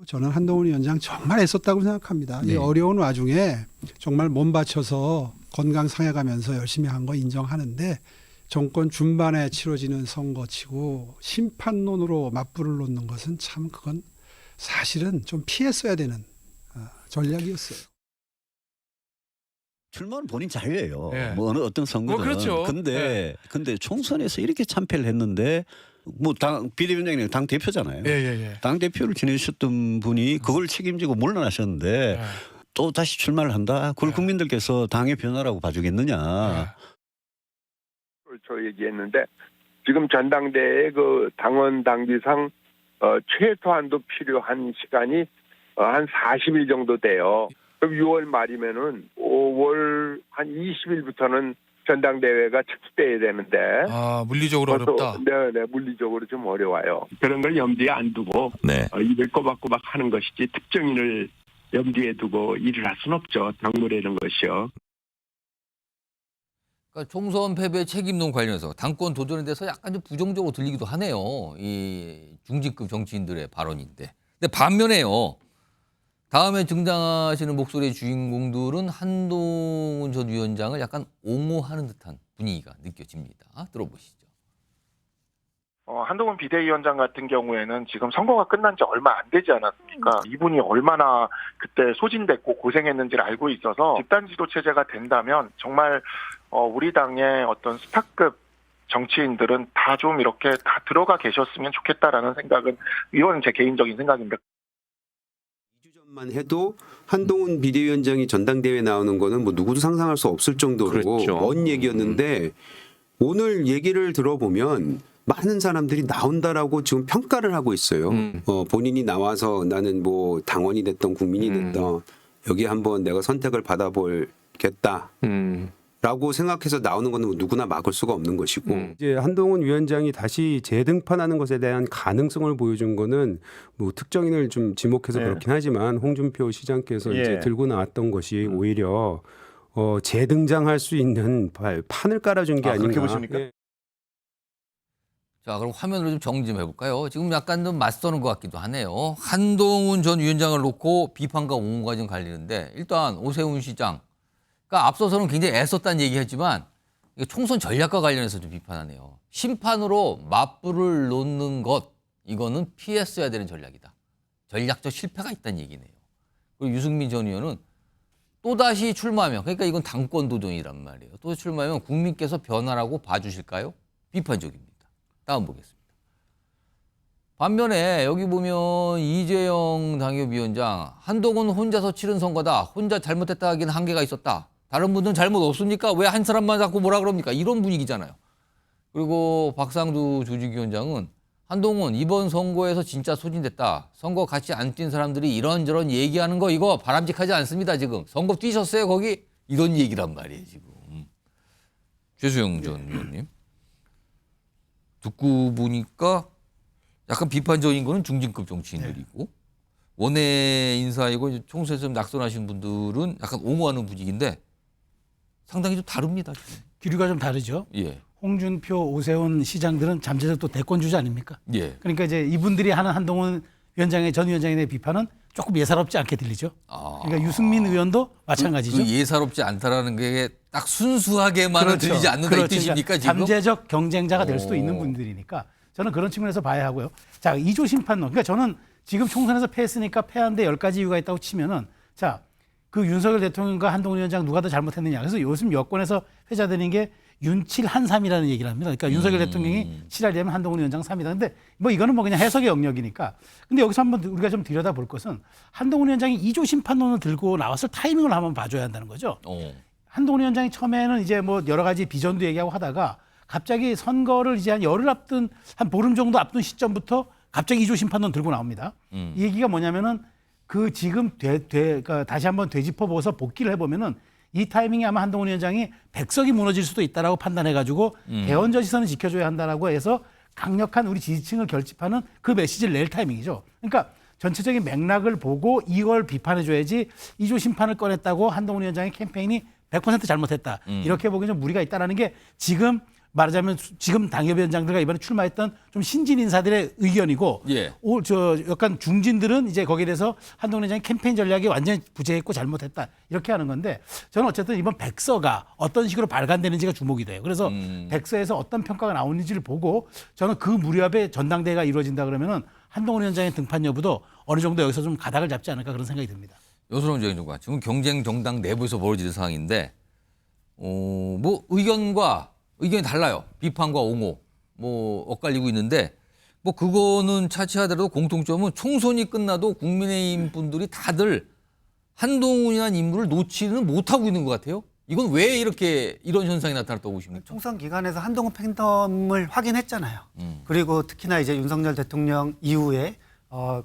저는 한동훈 위원장 정말 애썼다고 생각합니다. 이 어려운 와중에 정말 몸 바쳐서 건강 상해가면서 열심히 한 거 인정하는데, 정권 중반에 치러지는 선거치고 심판론으로 맞불을 놓는 것은 참, 그건 사실은 좀 피했어야 되는 전략이었어요. 출마는 본인 자유예요. 뭐 어떤 선거든. 그렇죠. 근데 총선에서 이렇게 참패를 했는데, 뭐 비대위원장님 당 대표잖아요. 당 대표를 지내셨던 분이 그걸 책임지고 물러나셨는데 또 다시 출마를 한다. 그걸 국민들께서 당의 변화라고 봐주겠느냐. 저 얘기했는데 지금 전당대회 그 당원 당비상 최소한도 필요한 시간이 한 40일 정도 돼요. 그럼 6월 말이면은 5월 한 20일부터는 전당대회가 착수돼야 되는데. 아, 물리적으로 어렵다. 네, 물리적으로 좀 어려워요. 그런 걸 염두에 안 두고 일을 꼬박꼬박 하는 것이지 특정인을 염두에 두고 일을 할 수는 없죠. 당무라는 것이요. 그러니까 총선 패배 책임론 관련해서 당권 도전에 대해서 약간 좀 부정적으로 들리기도 하네요. 이 중진급 정치인들의 발언인데. 근데 반면에요. 다음에 등장하시는 목소리의 주인공들은 한동훈 전 위원장을 약간 옹호하는 듯한 분위기가 느껴집니다. 들어보시죠. 한동훈 비대위원장 같은 경우에는 지금 선거가 끝난 지 얼마 안 되지 않았습니까? 이분이 얼마나 그때 소진됐고 고생했는지를 알고 있어서 집단 지도 체제가 된다면 정말 우리 당의 어떤 스타급 정치인들은 다 좀 이렇게 다 들어가 계셨으면 좋겠다라는 생각은 이건 제 개인적인 생각입니다. 만 해도 한동훈 비대위원장이 전당대회에 나오는 거는 뭐 누구도 상상할 수 없을 정도로 먼 얘기였는데 오늘 얘기를 들어보면 많은 사람들이 나온다라고 지금 평가를 하고 있어요. 본인이 나와서 나는 뭐 당원이 됐던 국민이 됐던 여기 한번 내가 선택을 받아보겠다. 라고 생각해서 나오는 건 누구나 막을 수가 없는 것이고 이제 한동훈 위원장이 다시 재등판하는 것에 대한 가능성을 보여준 거는 뭐 특정인을 좀 지목해서 그렇긴 하지만 홍준표 시장께서 이제 들고 나왔던 것이 오히려 재등장할 수 있는 판을 깔아준 게 아닌가. 그렇게 보십니까? 자, 그럼 화면으로 좀 정리 좀 해볼까요? 지금 약간 좀 맞서는 것 같기도 하네요. 한동훈 전 위원장을 놓고 비판과 옹호가 좀 갈리는데 일단 오세훈 시장. 그러니까 앞서서는 굉장히 애썼다는 얘기했지만 총선 전략과 관련해서 좀 비판하네요. 심판으로 맞불을 놓는 것 이거는 피했어야 되는 전략이다. 전략적 실패가 있다는 얘기네요. 그리고 유승민 전 의원은 또다시 출마하면 그러니까 이건 당권 도전이란 말이에요. 또 출마하면 국민께서 변화라고 봐주실까요? 비판적입니다. 다음 보겠습니다. 반면에 여기 보면 이재영 당협위원장 한동훈 혼자서 치른 선거다. 혼자 잘못했다 하기는 한계가 있었다. 다른 분들은 잘못 없습니까? 왜 한 사람만 자꾸 뭐라 그럽니까? 이런 분위기잖아요. 그리고 박상두 조직위원장은 한동훈 이번 선거에서 진짜 소진됐다. 선거 같이 안 뛴 사람들이 이런저런 얘기하는 거 이거 바람직하지 않습니다. 지금 선거 뛰셨어요 거기? 이런 얘기란 말이에요 지금. 최수영 전 의원님. 듣고 보니까 약간 비판적인 거는 중진급 정치인들이고 원외 인사이고 총선에서 낙선하신 분들은 약간 옹호하는 분위기인데 상당히 좀 다릅니다. 지금. 기류가 좀 다르죠. 예. 홍준표, 오세훈 시장들은 잠재적 또 대권 주자 아닙니까? 예. 그러니까 이제 이분들이 하는 한동훈 위원장의 전 위원장에 대한 비판은 조금 예사롭지 않게 들리죠. 그러니까 유승민 의원도 마찬가지죠. 그 예사롭지 않다라는 게 딱 순수하게만은 들리지 않는다 이 뜻입니까 지금? 잠재적 경쟁자가 될 수도 있는 분들이니까 저는 그런 측면에서 봐야 하고요. 자, 2조 심판론. 그러니까 저는 지금 총선에서 패했으니까 패한데 10가지 이유가 있다고 치면은 자, 그 윤석열 대통령과 한동훈 위원장 누가 더 잘못했느냐. 그래서 요즘 여권에서 회자되는 게 윤7 한3이라는 얘기를 합니다. 그러니까 윤석열 대통령이 7할이면 한동훈 위원장 3이다. 근데 뭐 이거는 뭐 그냥 해석의 영역이니까. 근데 여기서 한번 우리가 좀 들여다볼 것은 한동훈 위원장이 2조 심판론을 들고 나왔을 타이밍을 한번 봐줘야 한다는 거죠. 한동훈 위원장이 처음에는 이제 뭐 여러 가지 비전도 얘기하고 하다가 갑자기 선거를 이제 한 열흘 앞둔 한 보름 정도 앞둔 시점부터 갑자기 2조 심판론 들고 나옵니다. 이 얘기가 뭐냐면은 그 지금 그러니까 다시 한번 되짚어보고서 복귀를 해보면은 이 타이밍에 아마 한동훈 위원장이 백석이 무너질 수도 있다라고 판단해가지고 대언저 시선을 지켜줘야 한다라고 해서 강력한 우리 지지층을 결집하는 그 메시지를 낼 타이밍이죠. 그러니까 전체적인 맥락을 보고 이걸 비판해줘야지 2조 심판을 꺼냈다고 한동훈 위원장의 캠페인이 100% 잘못했다. 이렇게 보기엔 좀 무리가 있다라는 게 지금 말하자면 지금 당협위원장들과 이번에 출마했던 좀 신진 인사들의 의견이고 약간 중진들은 이제 거기에 대해서 한동훈 위원장의 캠페인 전략이 완전히 부재했고 잘못했다. 이렇게 하는 건데 저는 어쨌든 이번 백서가 어떤 식으로 발간되는지가 주목이 돼요. 그래서 백서에서 어떤 평가가 나오는지를 보고 저는 그 무렵에 전당대회가 이루어진다 그러면은 한동훈 위원장의 등판 여부도 어느 정도 여기서 좀 가닥을 잡지 않을까 그런 생각이 듭니다. 여수론 장관 지금 경쟁 정당 내부에서 벌어지는 상황인데 뭐 의견이 달라요. 비판과 옹호 뭐 엇갈리고 있는데 뭐 그거는 차치하더라도 공통점은 총선이 끝나도 국민의힘 분들이 다들 한동훈이라는 인물을 놓지는 못하고 있는 것 같아요. 이건 왜 이런 현상이 나타났다고 보십니까? 총선 기간에서 한동훈 팬덤을 확인했잖아요. 그리고 특히나 이제 윤석열 대통령 이후에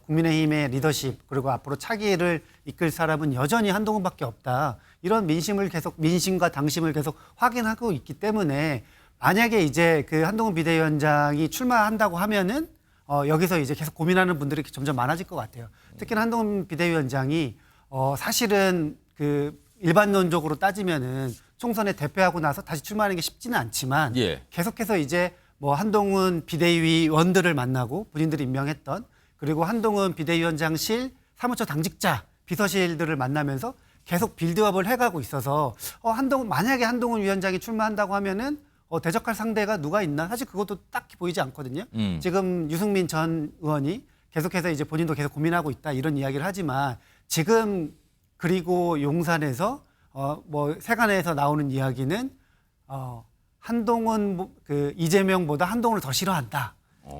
국민의힘의 리더십 그리고 앞으로 차기를 이끌 사람은 여전히 한동훈밖에 없다. 이런 민심과 당심을 계속 확인하고 있기 때문에 만약에 이제 그 한동훈 비대위원장이 출마한다고 하면은 여기서 이제 계속 고민하는 분들이 점점 많아질 것 같아요. 특히나 한동훈 비대위원장이 사실은 그 일반론적으로 따지면은 총선에 대표하고 나서 다시 출마하는 게 쉽지는 않지만 계속해서 이제 뭐 한동훈 비대위원들을 만나고 본인들이 임명했던 그리고 한동훈 비대위원장실 사무처 당직자 비서실들을 만나면서 계속 빌드업을 해가고 있어서 만약에 한동훈 위원장이 출마한다고 하면은 대적할 상대가 누가 있나 사실 그것도 딱히 보이지 않거든요. 지금 유승민 전 의원이 계속해서 이제 본인도 계속 고민하고 있다 이런 이야기를 하지만 지금 그리고 용산에서 뭐 세간에서 나오는 이야기는 한동훈 이재명보다 한동훈을 더 싫어한다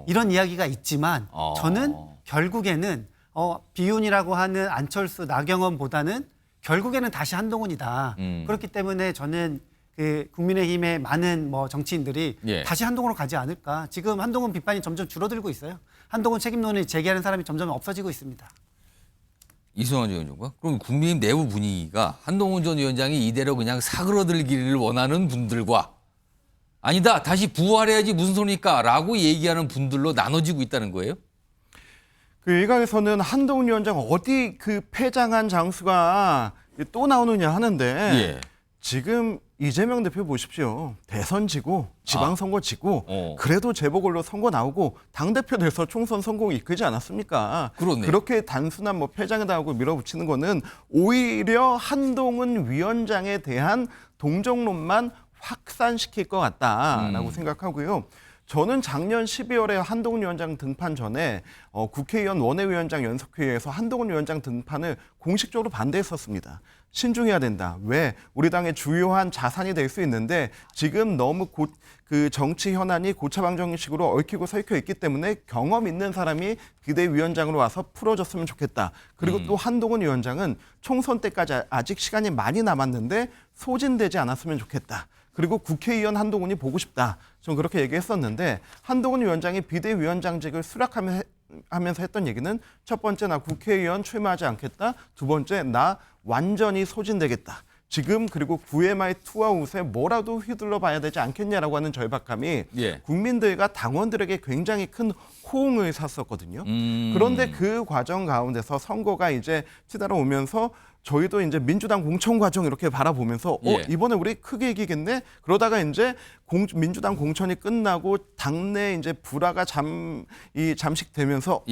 이런 이야기가 있지만 저는 결국에는 비윤이라고 하는 안철수 나경원보다는 결국에는 다시 한동훈이다. 그렇기 때문에 저는 그 국민의힘의 많은 뭐 정치인들이 다시 한동훈으로 가지 않을까. 지금 한동훈 비판이 점점 줄어들고 있어요. 한동훈 책임론을 제기하는 사람이 점점 없어지고 있습니다. 이승환 전 의원과 그럼 국민의힘 내부 분위기가 한동훈 전 위원장이 이대로 그냥 사그러들기를 원하는 분들과 아니다 다시 부활해야지 무슨 소리니까라고 얘기하는 분들로 나눠지고 있다는 거예요? 그 일각에서는 한동훈 위원장 어디 그 패장한 장수가 또 나오느냐 하는데 지금 이재명 대표 보십시오. 대선 지고 지방선거 지고 그래도 재보궐로 선거 나오고 당대표 돼서 총선 성공 이끌지 않았습니까? 그렇네. 그렇게 단순한 뭐 패장에 당하고 밀어붙이는 거는 오히려 한동훈 위원장에 대한 동정론만 확산시킬 것 같다라고 생각하고요. 저는 작년 12월에 한동훈 위원장 등판 전에 국회의원 원외위원장 연석회의에서 한동훈 위원장 등판을 공식적으로 반대했었습니다. 신중해야 된다. 왜? 우리 당의 주요한 자산이 될 수 있는데 지금 너무 그 정치 현안이 고차방정식으로 얽히고 설켜 있기 때문에 경험 있는 사람이 비대위원장으로 와서 풀어줬으면 좋겠다. 그리고 또 한동훈 위원장은 총선 때까지 아직 시간이 많이 남았는데 소진되지 않았으면 좋겠다. 그리고 국회의원 한동훈이 보고 싶다. 좀 그렇게 얘기했었는데 한동훈 위원장이 비대위원장직을 수락하면서 했던 얘기는 첫 번째 나 국회의원 출마하지 않겠다. 두 번째 나 완전히 소진되겠다. 지금 그리고 9회 말 투아웃에 뭐라도 휘둘러 봐야 되지 않겠냐라고 하는 절박함이 국민들과 당원들에게 굉장히 큰 호응을 샀었거든요. 그런데 그 과정 가운데서 선거가 이제 치달아오면서 저희도 이제 민주당 공천 과정 이렇게 바라보면서 이번에 우리 크게 이기겠네. 그러다가 이제 민주당 공천이 끝나고 당내 이제 불화가 잠식되면서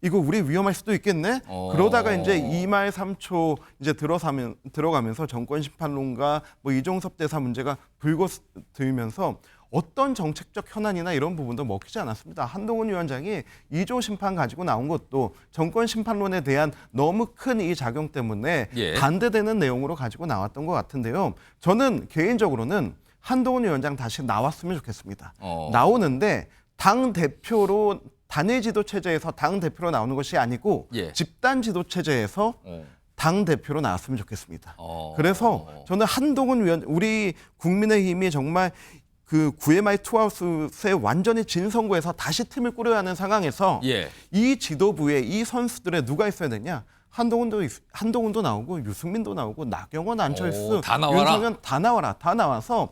이거 우리 위험할 수도 있겠네. 그러다가 이제 2말 3초 이제 들어가면서 정권 심판론과 뭐 이종섭 대사 문제가 불고 들면서 어떤 정책적 현안이나 이런 부분도 먹히지 않았습니다. 한동훈 위원장이 2조 심판 가지고 나온 것도 정권 심판론에 대한 너무 큰 이 작용 때문에 반대되는 내용으로 가지고 나왔던 것 같은데요. 저는 개인적으로는 한동훈 위원장 다시 나왔으면 좋겠습니다. 나오는데 당 대표로 단일 지도 체제에서 당 대표로 나오는 것이 아니고 집단 지도 체제에서 당 대표로 나왔으면 좋겠습니다. 그래서 저는 한동훈 위원 우리 국민의힘이 정말 그 9회 말 투아웃에 완전히 진 선거에서 다시 팀을 꾸려야 하는 상황에서 이 지도부에 이 선수들에 누가 있어야 되냐? 한동훈도 나오고 유승민도 나오고 나경원, 안철수, 윤석열 다 나와서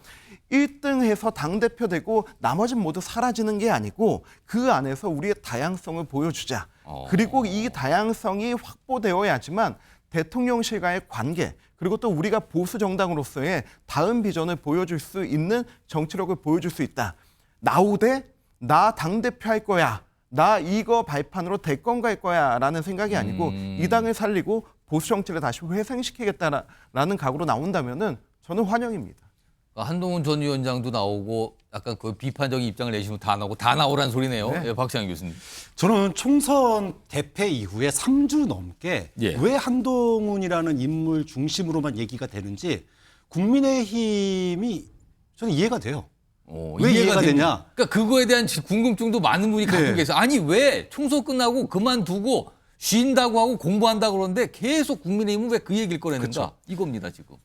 1등해서 당대표 되고 나머지는 모두 사라지는 게 아니고 그 안에서 우리의 다양성을 보여주자. 그리고 이 다양성이 확보되어야지만 대통령실과의 관계 그리고 또 우리가 보수 정당으로서의 다음 비전을 보여줄 수 있는 정치력을 보여줄 수 있다. 나오되 나 당대표 할 거야. 나 이거 발판으로 대권 갈 거야 라는 생각이 아니고 이 당을 살리고 보수 정치를 다시 회생시키겠다라는 각오로 나온다면은 저는 환영입니다. 한동훈 전 위원장도 나오고 약간 그 비판적인 입장을 내시면 다 나오란 소리네요. 박상현 교수님. 저는 총선 대패 이후에 3주 넘게 왜 한동훈이라는 인물 중심으로만 얘기가 되는지 국민의힘이 저는 이해가 돼요. 왜 이해가 되냐? 그러니까 그거에 대한 궁금증도 많은 분이 갖고 계세요. 아니 왜 총선 끝나고 그만두고 쉰다고 하고 공부한다고 그러는데 계속 국민의힘은 왜 그 얘기를 꺼내는가? 이겁니다 지금.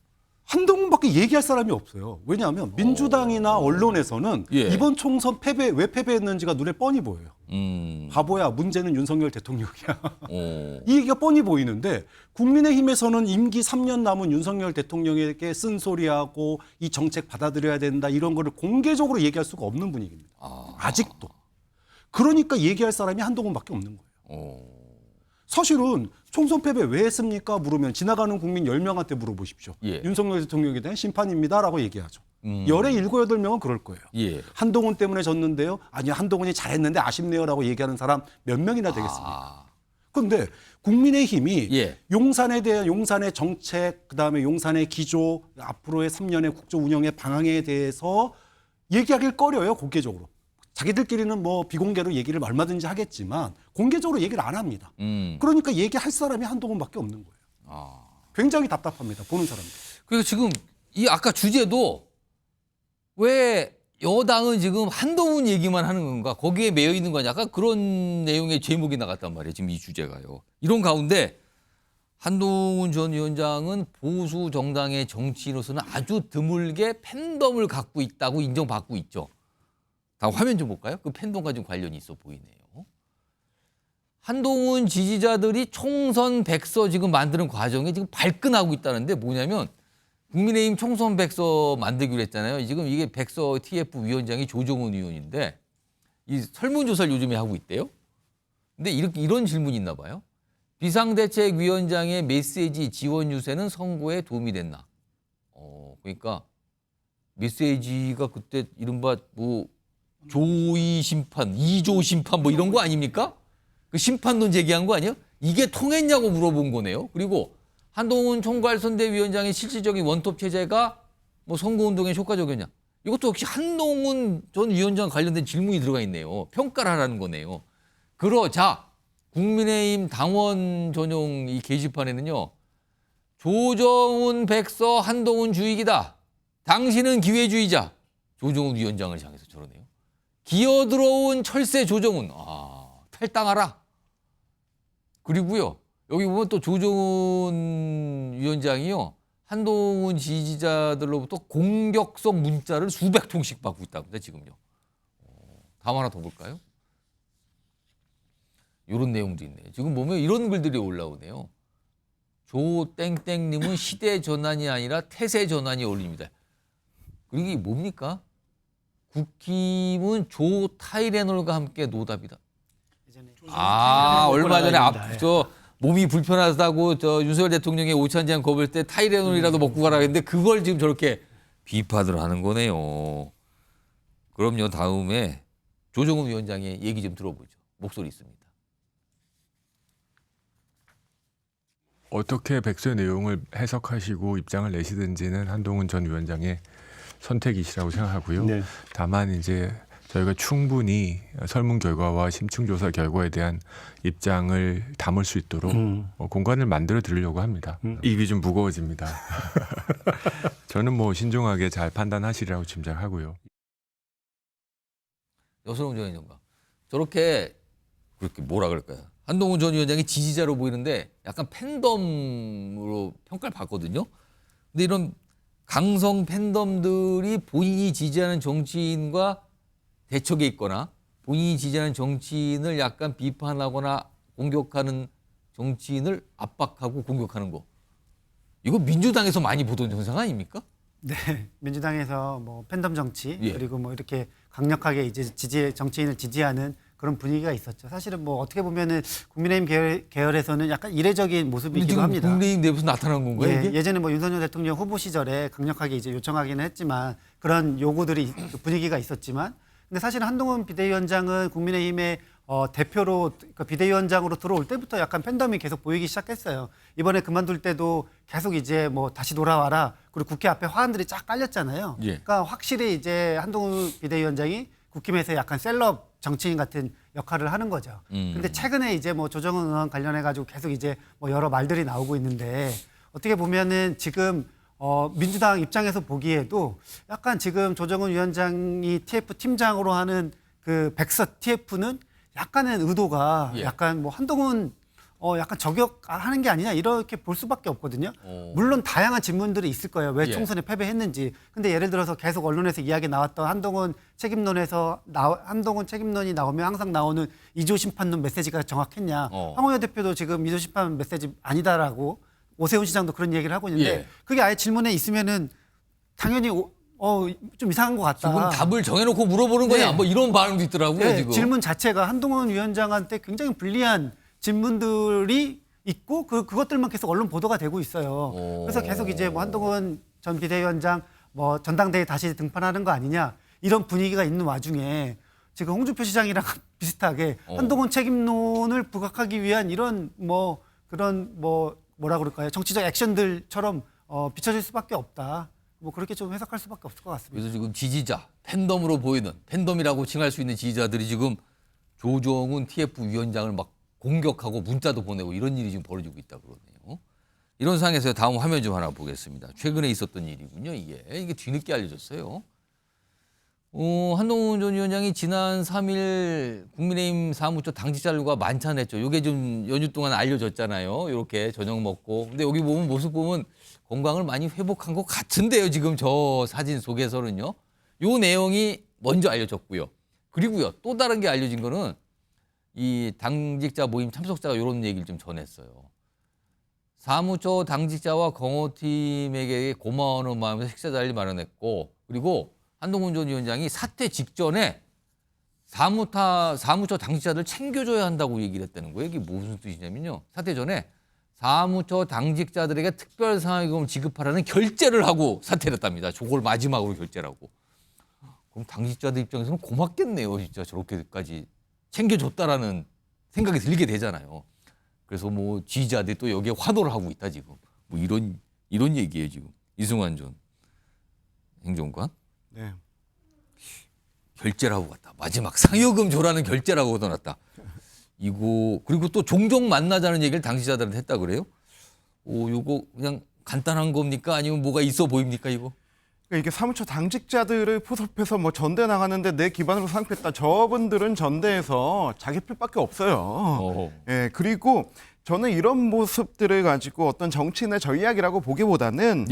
한동훈밖에 얘기할 사람이 없어요. 왜냐하면 민주당이나 언론에서는 예. 이번 총선 패배 왜 패배했는지가 눈에 뻔히 보여요. 바보야, 문제는 윤석열 대통령이야. 이 얘기가 뻔히 보이는데 국민의힘에서는 임기 3년 남은 윤석열 대통령에게 쓴소리하고 이 정책 받아들여야 된다 이런 거를 공개적으로 얘기할 수가 없는 분위기입니다. 아직도. 그러니까 얘기할 사람이 한동훈밖에 없는 거예요. 사실은 총선 패배 왜 했습니까? 물으면 지나가는 국민 10명한테 물어보십시오. 예. 윤석열 대통령에 대한 심판입니다라고 얘기하죠. 열의 7, 8명은 그럴 거예요. 예. 한동훈 때문에 졌는데요. 아니요, 한동훈이 잘했는데 아쉽네요라고 얘기하는 사람 몇 명이나 되겠습니까? 그런데 국민의힘이 예. 용산에 대한 용산의 정책, 그다음에 용산의 기조, 앞으로의 3년의 국정 운영의 방향에 대해서 얘기하길 꺼려요, 공개적으로. 자기들끼리는 뭐 비공개로 얘기를 얼마든지 하겠지만 공개적으로 얘기를 안 합니다. 그러니까 얘기할 사람이 한동훈밖에 없는 거예요. 굉장히 답답합니다, 보는 사람들. 그리고 지금 이 아까 주제도 왜 여당은 지금 한동훈 얘기만 하는 건가? 거기에 매여 있는 거냐? 약간 그런 내용의 제목이 나갔단 말이에요. 지금 이 주제가요. 이런 가운데 한동훈 전 위원장은 보수 정당의 정치인으로서는 아주 드물게 팬덤을 갖고 있다고 인정받고 있죠. 다음 화면 좀 볼까요? 그 팬덤과 좀 관련이 있어 보이네요. 한동훈 지지자들이 총선 백서 지금 만드는 과정에 지금 발끈하고 있다는데 뭐냐면 국민의힘 총선 백서 만들기로 했잖아요. 지금 이게 백서 TF 위원장이 조정훈 의원인데 이 설문조사를 요즘에 하고 있대요. 근데 이런 질문이 있나 봐요. 비상대책위원장의 메시지 지원 유세는 선거에 도움이 됐나? 그러니까 메시지가 그때 이른바 뭐 조이 심판, 2조 심판 뭐 이런 거 아닙니까? 그 심판론 제기한 거 아니에요? 이게 통했냐고 물어본 거네요. 그리고 한동훈 총괄선대위원장의 실질적인 원톱 체제가 뭐 선거운동에 효과적이었냐? 이것도 역시 한동훈 전 위원장 관련된 질문이 들어가 있네요. 평가를 하라는 거네요. 그러자 국민의힘 당원 전용 이 게시판에는요. 조정훈 백서 한동훈 주의기다. 당신은 기회주의자. 조정훈 위원장을 향해서 저러네요. 기어들어온 철새 조정훈. 탈당하라. 그리고요. 여기 보면 또 조정훈 위원장이요. 한동훈 지지자들로부터 공격성 문자를 수백 통씩 받고 있답니다. 지금요. 다음 하나 더 볼까요? 이런 내용도 있네요. 지금 보면 이런 글들이 올라오네요. 조땡땡님은 시대 전환이 아니라 태세 전환이 어울립니다. 그리고 이게 뭡니까? 국힘은 조 타이레놀과 함께 노답이다. 얼마 전에 앞서 몸이 불편하다고 윤석열 대통령의 오찬장 거볼 때 타이레놀이라도 먹고 가라 했는데 그걸 지금 저렇게 비판을 하는 거네요. 그럼요. 다음에 조정훈 위원장의 얘기 좀 들어보죠. 목소리 있습니다. 어떻게 백서의 내용을 해석하시고 입장을 내시든지는 한동훈 전 위원장의 선택이시라고 생각하고요. 네. 다만 이제 저희가 충분히 설문 결과와 심층조사 결과에 대한 입장을 담을 수 있도록 공간을 만들어 드리려고 합니다. 입이 좀 무거워집니다. 저는 뭐 신중하게 잘 판단하시리라고 짐작하고요. 여선홍 전 위원장 저렇게 그렇게 뭐라 그럴까요? 한동훈 전 위원장이 지지자로 보이는데 약간 팬덤으로 평가를 받거든요. 근데 이런 강성 팬덤들이 본인이 지지하는 정치인과 대척에 있거나 본인이 지지하는 정치인을 약간 비판하거나 공격하는 정치인을 압박하고 공격하는 거. 이거 민주당에서 많이 보던 현상 아닙니까? 네, 민주당에서 뭐 팬덤 정치 예. 그리고 뭐 이렇게 강력하게 이제 정치인을 지지하는 그런 분위기가 있었죠. 사실은 뭐 어떻게 보면은 국민의힘 계열에서는 약간 이례적인 모습이기도 합니다. 국민의힘 내부에서 나타난 건가요? 예, 이게? 예전에 뭐 윤석열 대통령 후보 시절에 강력하게 이제 요청하기는 했지만 그런 요구들이 분위기가 있었지만, 근데 사실 한동훈 비대위원장은 국민의힘의 대표로 비대위원장으로 들어올 때부터 약간 팬덤이 계속 보이기 시작했어요. 이번에 그만둘 때도 계속 이제 뭐 다시 돌아와라. 그리고 국회 앞에 화환들이 쫙 깔렸잖아요. 예. 그러니까 확실히 이제 한동훈 비대위원장이 국힘에서 약간 셀럽 정치인 같은 역할을 하는 거죠. 근데 최근에 이제 뭐 조정훈 의원 관련해 가지고 계속 이제 뭐 여러 말들이 나오고 있는데 어떻게 보면은 지금 민주당 입장에서 보기에도 약간 지금 조정훈 위원장이 TF 팀장으로 하는 그 백서 TF는 약간의 의도가 예. 약간 뭐 한동훈 약간 저격하는 게 아니냐 이렇게 볼 수밖에 없거든요. 물론 다양한 질문들이 있을 거예요. 왜 예. 총선에 패배했는지. 근데 예를 들어서 계속 언론에서 이야기 나왔던 한동훈 책임론이 나오면 항상 나오는 이조 심판론 메시지가 정확했냐. 황우여 대표도 지금 이조 심판 메시지 아니다라고 오세훈 시장도 그런 얘기를 하고 있는데 예. 그게 아예 질문에 있으면은 당연히 좀 이상한 것 같다. 지금 답을 정해놓고 물어보는 거냐? 뭐 이런 반응도 있더라고요. 네, 지금. 질문 자체가 한동훈 위원장한테 굉장히 불리한 질문들이 있고 그것들만 계속 언론 보도가 되고 있어요. 그래서 계속 이제 뭐 한동훈 전 비대위원장 뭐 전당대회 다시 등판하는 거 아니냐 이런 분위기가 있는 와중에 지금 홍준표 시장이랑 비슷하게 한동훈 책임론을 부각하기 위한 이런 뭐 그런 뭐라 그럴까요? 정치적 액션들처럼 비춰질 수밖에 없다. 뭐 그렇게 좀 해석할 수밖에 없을 것 같습니다. 그래서 지금 지지자, 팬덤으로 보이는 팬덤이라고 칭할 수 있는 지지자들이 지금 조정훈 TF 위원장을 막 공격하고 문자도 보내고 이런 일이 지금 벌어지고 있다 그러네요. 이런 상황에서 다음 화면 좀 하나 보겠습니다. 최근에 있었던 일이군요. 이게 뒤늦게 알려졌어요. 한동훈 전 위원장이 지난 3일 국민의힘 사무처 당직자들과 만찬했죠. 이게 좀 연휴 동안 알려졌잖아요. 이렇게 저녁 먹고. 근데 여기 보면 모습 보면 건강을 많이 회복한 것 같은데요. 지금 저 사진 속에서는요. 요 내용이 먼저 알려졌고요. 그리고요. 또 다른 게 알려진 거는 이 당직자 모임 참석자가 이런 얘기를 좀 전했어요. 사무처 당직자와 경호팀에게 고마워하는 마음에서 식사 자리를 마련했고 그리고 한동훈 전 위원장이 사퇴 직전에 사무처 당직자들 챙겨줘야 한다고 얘기를 했다는 거예요. 이게 무슨 뜻이냐면요. 사퇴 전에 사무처 당직자들에게 특별상황금을 지급하라는 결재를 하고 사퇴를 했답니다. 저걸 마지막으로 결재를 하고. 그럼 당직자들 입장에서는 고맙겠네요. 진짜 저렇게까지 챙겨줬다라는 생각이 들게 되잖아요. 그래서 뭐 지지자들이 또 여기에 환호를 하고 있다 지금. 뭐 이런 얘기예요 지금. 이승환 전 행정관. 네. 결재를 하고 갔다. 마지막 상여금 줘라는 결재를 하고 걷어놨다. 이거 그리고 또 종종 만나자는 얘기를 당시자들한테 했다 그래요? 요거 그냥 간단한 겁니까? 아니면 뭐가 있어 보입니까 이거? 이게 사무처 당직자들을 포섭해서 뭐 전대 나가는데 내 기반으로 상패했다. 저분들은 전대에서 자기 필밖에 없어요. 예, 그리고 저는 이런 모습들을 가지고 어떤 정치인의 전략이라고 보기보다는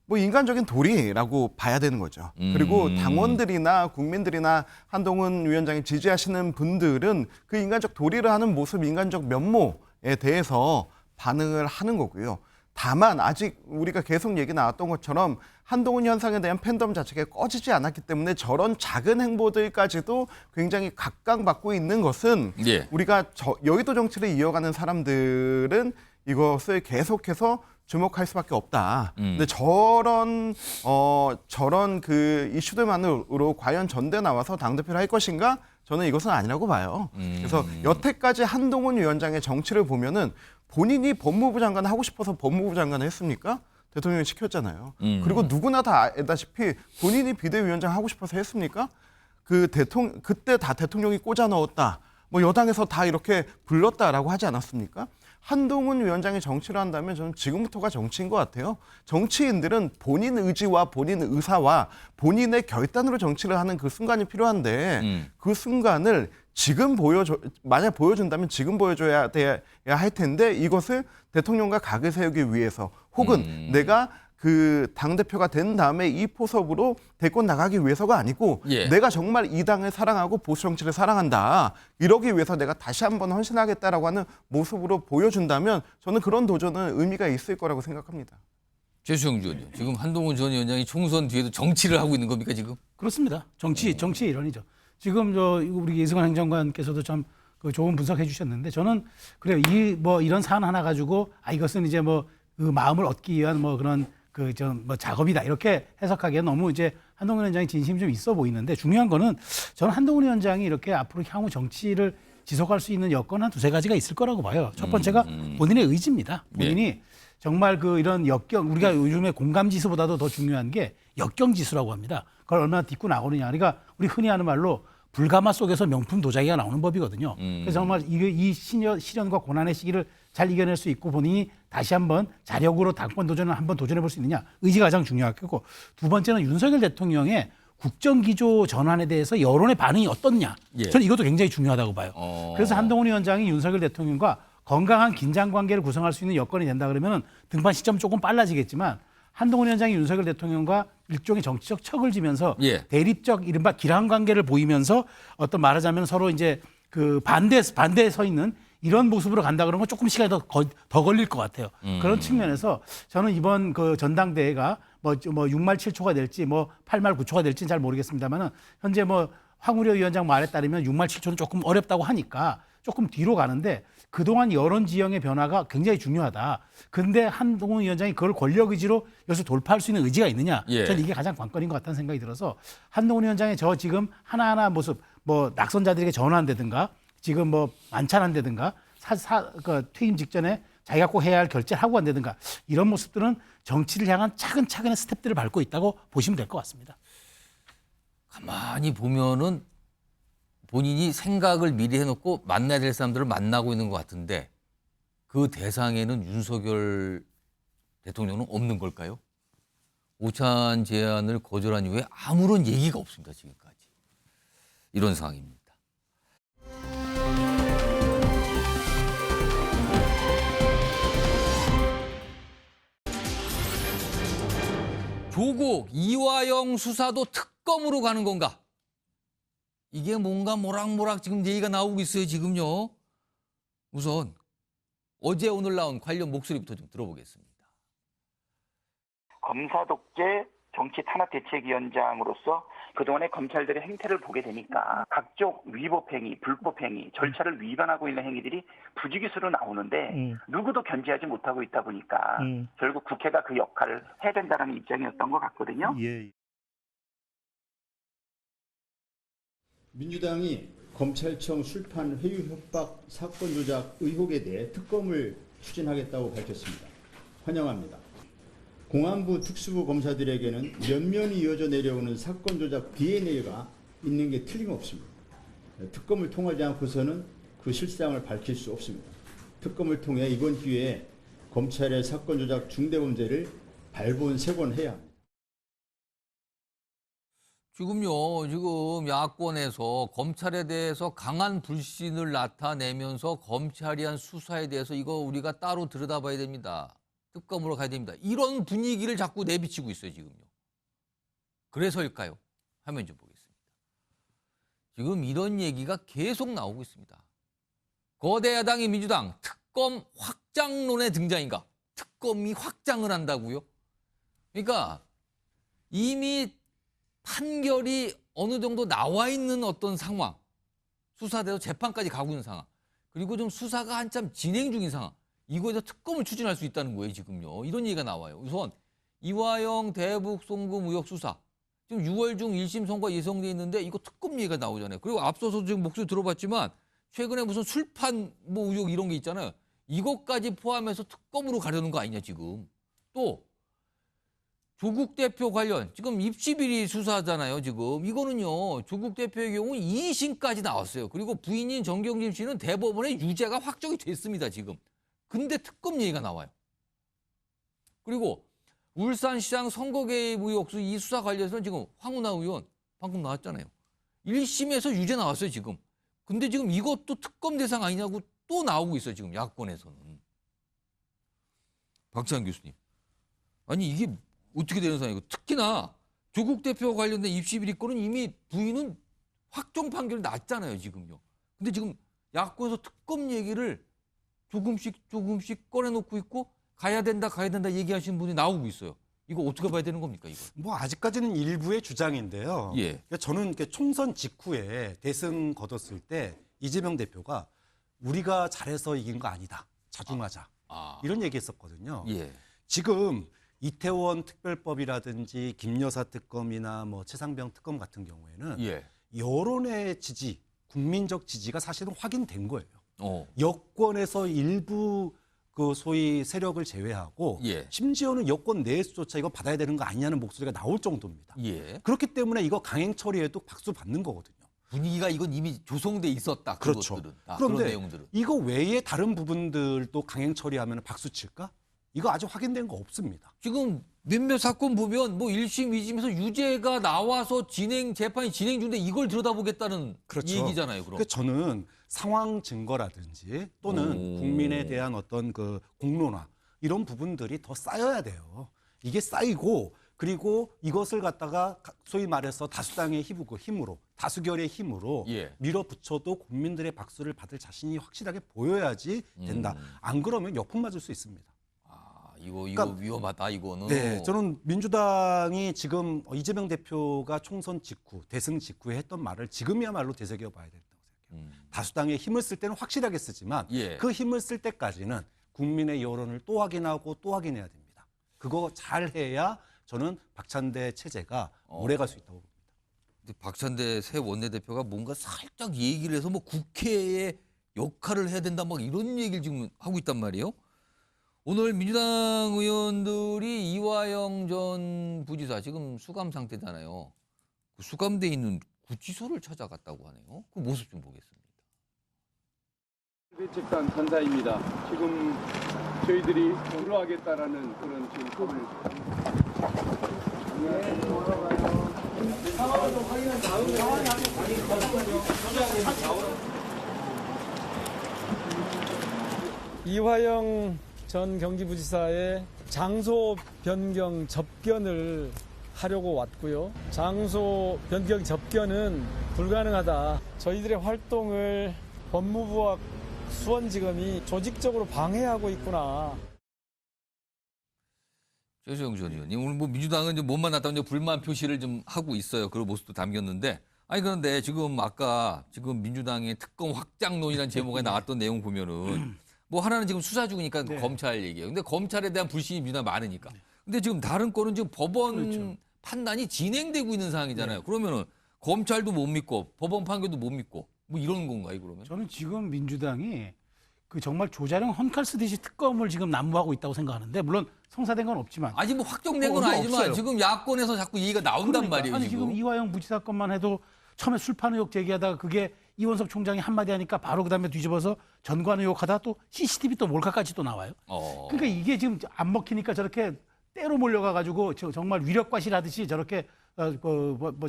뭐 인간적인 도리라고 봐야 되는 거죠. 그리고 당원들이나 국민들이나 한동훈 위원장이 지지하시는 분들은 그 인간적 도리를 하는 모습, 인간적 면모에 대해서 반응을 하는 거고요. 다만 아직 우리가 계속 얘기 나왔던 것처럼 한동훈 현상에 대한 팬덤 자체가 꺼지지 않았기 때문에 저런 작은 행보들까지도 굉장히 각광받고 있는 것은 우리가 여의도 정치를 이어가는 사람들은 이것을 계속해서 주목할 수밖에 없다. 근데 저런 그 이슈들만으로 과연 전대 나와서 당대표를 할 것인가? 저는 이것은 아니라고 봐요. 그래서 여태까지 한동훈 위원장의 정치를 보면은 본인이 법무부 장관 하고 싶어서 법무부 장관을 했습니까? 대통령이 시켰잖아요. 그리고 누구나 다 알다시피 본인이 비대위원장 하고 싶어서 했습니까? 그때 다 대통령이 꽂아 넣었다. 뭐 여당에서 다 이렇게 불렀다라고 하지 않았습니까? 한동훈 위원장이 정치를 한다면 저는 지금부터가 정치인 것 같아요. 정치인들은 본인 의지와 본인 의사와 본인의 결단으로 정치를 하는 그 순간이 필요한데 그 순간을 지금 만약 보여준다면 지금 보여줘야 할 텐데 이것을 대통령과 각을 세우기 위해서 혹은 내가 그 당대표가 된 다음에 이 포섭으로 대권 나가기 위해서가 아니고 내가 정말 이 당을 사랑하고 보수 정치를 사랑한다. 이러기 위해서 내가 다시 한번 헌신하겠다라고 하는 모습으로 보여준다면 저는 그런 도전은 의미가 있을 거라고 생각합니다. 최수영 의원님, 지금 한동훈 전 위원장이 총선 뒤에도 정치를 하고 있는 겁니까 지금? 그렇습니다. 정치의 일환이죠. 지금 우리 이승환 행정관께서도 참 그 좋은 분석해 주셨는데 저는 그래요. 이런 사안 하나 가지고 이것은 이제 뭐 그 마음을 얻기 위한 뭐 그런 작업이다 이렇게 해석하기에 너무 이제 한동훈 위원장이 진심이 좀 있어 보이는데 중요한 거는 저는 한동훈 위원장이 이렇게 앞으로 향후 정치를 지속할 수 있는 여건 한 두세 가지가 있을 거라고 봐요. 첫 번째가 본인의 의지입니다. 본인이 정말 이런 우리가 요즘에 공감 지수보다도 더 중요한 게 역경 지수라고 합니다. 그걸 얼마나 딛고 나오느냐. 그러니까 우리 흔히 하는 말로 불가마 속에서 명품 도자기가 나오는 법이거든요. 그래서 정말 이 시련과 고난의 시기를 잘 이겨낼 수 있고 본인이 다시 한번 자력으로 당권 도전을 한번 도전해 볼 수 있느냐. 의지가 가장 중요하겠고 두 번째는 윤석열 대통령의 국정기조 전환에 대해서 여론의 반응이 어떻냐. 저는 이것도 굉장히 중요하다고 봐요. 그래서 한동훈 위원장이 윤석열 대통령과 건강한 긴장 관계를 구성할 수 있는 여건이 된다 그러면 등판 시점 조금 빨라지겠지만 한동훈 위원장이 윤석열 대통령과 일종의 정치적 척을 지면서 예. 대립적 이른바 기란 관계를 보이면서 어떤 말하자면 서로 이제 그 반대에 서 있는 이런 모습으로 간다 그러면 조금 시간이 더 걸릴 것 같아요. 그런 측면에서 저는 이번 그 전당대회가 뭐 6말 7초가 될지 뭐 8말 9초가 될지는 잘 모르겠습니다만은 현재 뭐 황우려 위원장 말에 따르면 6말 7초는 조금 어렵다고 하니까 조금 뒤로 가는데 그동안 여론 지형의 변화가 굉장히 중요하다. 근데 한동훈 위원장이 그걸 권력 의지로 여기서 돌파할 수 있는 의지가 있느냐. 예. 저는 이게 가장 관건인 것 같다는 생각이 들어서 한동훈 위원장의 저 지금 하나하나 모습 뭐 낙선자들에게 전화한다든가 지금 뭐 만찬한다든가 그 퇴임 직전에 자기가 꼭 해야 할 결제를 하고 간다든가 이런 모습들은 정치를 향한 차근차근의 스텝들을 밟고 있다고 보시면 될 것 같습니다. 가만히 보면은 본인이 생각을 미리 해놓고 만나야 될 사람들을 만나고 있는 것 같은데 그 대상에는 윤석열 대통령은 없는 걸까요? 오찬 제안을 거절한 이후에 아무런 얘기가 없습니다. 지금까지. 이런 상황입니다. 조국 이화영 수사도 특검으로 가는 건가? 이게 뭔가 모락모락 지금 얘기가 나오고 있어요, 지금요. 우선 어제 오늘 나온 관련 목소리부터 좀 들어보겠습니다. 검사 독재 정치 탄압 대책위원장으로서 그동안의 검찰들의 행태를 보게 되니까 각종 위법행위, 불법행위, 절차를 위반하고 있는 행위들이 부지기수로 나오는데 누구도 견제하지 못하고 있다 보니까 결국 국회가 그 역할을 해야 된다는 입장이었던 것 같거든요. 예. 민주당이 검찰청 술판 회유 협박 사건 조작 의혹에 대해 특검을 추진하겠다고 밝혔습니다. 환영합니다. 공안부 특수부 검사들에게는 면면이 이어져 내려오는 사건 조작 DNA가 있는 게 틀림없습니다. 특검을 통하지 않고서는 그 실상을 밝힐 수 없습니다. 특검을 통해 이번 기회에 검찰의 사건 조작 중대범죄를 발본색원해야 합니다. 지금 야권에서 검찰에 대해서 강한 불신을 나타내면서 검찰이 한 수사에 대해서 이거 우리가 따로 들여다봐야 됩니다. 특검으로 가야 됩니다. 이런 분위기를 자꾸 내비치고 있어요, 지금요. 그래서일까요? 화면 좀 보겠습니다. 지금 이런 얘기가 계속 나오고 있습니다. 거대 야당인 민주당 특검 확장론의 등장인가? 특검이 확장을 한다고요? 그러니까 이미 판결이 어느 정도 나와 있는 어떤 상황, 수사대로 재판까지 가고 있는 상황, 그리고 좀 수사가 한참 진행 중인 상황, 이거에서 특검을 추진할 수 있다는 거예요, 지금요. 이런 얘기가 나와요. 우선 이화영 대북 송금 의혹 수사, 지금 6월 중 1심 선고가 예정돼 있는데 이거 특검 얘기가 나오잖아요. 그리고 앞서서 지금 목소리 들어봤지만 최근에 무슨 술판 뭐 의혹 이런 게 있잖아요. 이것까지 포함해서 특검으로 가려는 거 아니냐, 지금. 또 조국 대표 관련 지금 입시비리 수사잖아요, 지금. 이거는요, 조국 대표의 경우 2심까지 나왔어요. 그리고 부인인 정경심 씨는 대법원의 유죄가 확정이 됐습니다, 지금. 근데 특검 얘기가 나와요. 그리고 울산시장 선거 개입 의혹 이 수사 관련해서는 지금 황운하 의원 방금 나왔잖아요. 1심에서 유죄 나왔어요, 지금. 근데 지금 이것도 특검 대상 아니냐고 또 나오고 있어요, 지금 야권에서는. 박찬 교수님. 아니 이게 어떻게 되는 상황이고, 특히나 조국 대표와 관련된 입시비리 건은 이미 부인은 확정 판결이 났잖아요, 지금요. 근데 지금 야권에서 특검 얘기를 조금씩 꺼내놓고 있고 가야 된다 얘기하시는 분이 나오고 있어요. 이거 어떻게 봐야 되는 겁니까, 이거? 뭐 아직까지는 일부의 주장인데요. 예. 그러니까 저는 총선 직후에 대승 거뒀을 때 이재명 대표가 우리가 잘해서 이긴 거 아니다. 자중하자. 이런 얘기했었거든요. 예. 지금 이태원 특별법이라든지 김여사 특검이나 뭐 최상병 특검 같은 경우에는 예. 여론의 지지, 국민적 지지가 사실은 확인된 거예요. 여권에서 일부 그 소위 세력을 제외하고 예. 심지어는 여권 내에서조차 이거 받아야 되는 거 아니냐는 목소리가 나올 정도입니다. 예. 그렇기 때문에 이거 강행 처리해도 박수 받는 거거든요. 분위기가 이건 이미 조성돼 있었다. 그렇죠. 그것들은. 그런데 그런 내용들은. 이거 외에 다른 부분들도 강행 처리하면 박수 칠까? 이거 아직 확인된 거 없습니다. 지금 몇몇 사건 보면 뭐 1심, 2심에서 유죄가 나와서 재판이 진행 중인데 이걸 들여다보겠다는 얘기잖아요. 그럼. 그러니까 저는 상황 증거라든지 또는 국민에 대한 어떤 그 공론화 이런 부분들이 더 쌓여야 돼요. 이게 쌓이고 그리고 이것을 갖다가 소위 말해서 다수당의 힘으로 다수결의 힘으로 밀어붙여도 국민들의 박수를 받을 자신이 확실하게 보여야지 된다. 안 그러면 역풍 맞을 수 있습니다. 이거 그러니까, 위험하다 이거는. 네, 저는 민주당이 지금 이재명 대표가 총선 직후, 대승 직후에 했던 말을 지금이야말로 되새겨봐야 된다고 생각해요. 다수당의 힘을 쓸 때는 확실하게 쓰지만 그 힘을 쓸 때까지는 국민의 여론을 또 확인하고 또 확인해야 됩니다. 그거 잘 해야 저는 박찬대 체제가 오래 갈 수 있다고 봅니다. 근데 박찬대 새 원내대표가 뭔가 살짝 얘기를 해서 뭐 국회의 역할을 해야 된다 막 이런 얘기를 지금 하고 있단 말이에요. 오늘 민주당 의원들이 이화영 전 부지사 지금 수감 상태잖아요. 그 수감돼 있는 구치소를 찾아갔다고 하네요. 그 모습 좀 보겠습니다. 집단 판사입니다. 지금 저희들이 들어가겠다라는 그런 지금 꿈을 상황을 좀 확인한 다음에 이화영 전 경기부지사의 장소 변경 접견을 하려고 왔고요. 장소 변경 접견은 불가능하다. 저희들의 활동을 법무부와 수원지검이 조직적으로 방해하고 있구나. 최수영 전 의원님, 오늘 뭐 민주당은 좀 못 만났다고 불만 표시를 좀 하고 있어요. 그런 모습도 담겼는데, 아니 그런데 지금 아까 지금 민주당의 특검 확장론이라는 제목에 나왔던 내용 보면은 뭐 하나는 지금 수사 중이니까 검찰 얘기예요. 근데 검찰에 대한 불신이 민주당 많으니까. 근데 지금 다른 거는 지금 법원 판단이 진행되고 있는 상황이잖아요. 그러면은 검찰도 못 믿고 법원 판결도 못 믿고 뭐 이런 건가요, 그러면? 저는 지금 민주당이 그 정말 조자룡 헌칼 쓰듯이 특검을 지금 난무하고 있다고 생각하는데 물론 성사된 건 없지만 아직 뭐 확정된 건 아니지만 없어요. 지금 야권에서 자꾸 얘기가 나온단 말이에요. 아니 지금 이화영 부지사 건만 해도 처음에 술판 의혹 제기하다가 그게 이원석 총장이 한마디 하니까 바로 그다음에 뒤집어서 전관 의혹하다 또 CCTV 또 몰카까지 또 나와요. 그러니까 이게 지금 안 먹히니까 저렇게 때로 몰려가가지고 정말 위력과실하듯이 저렇게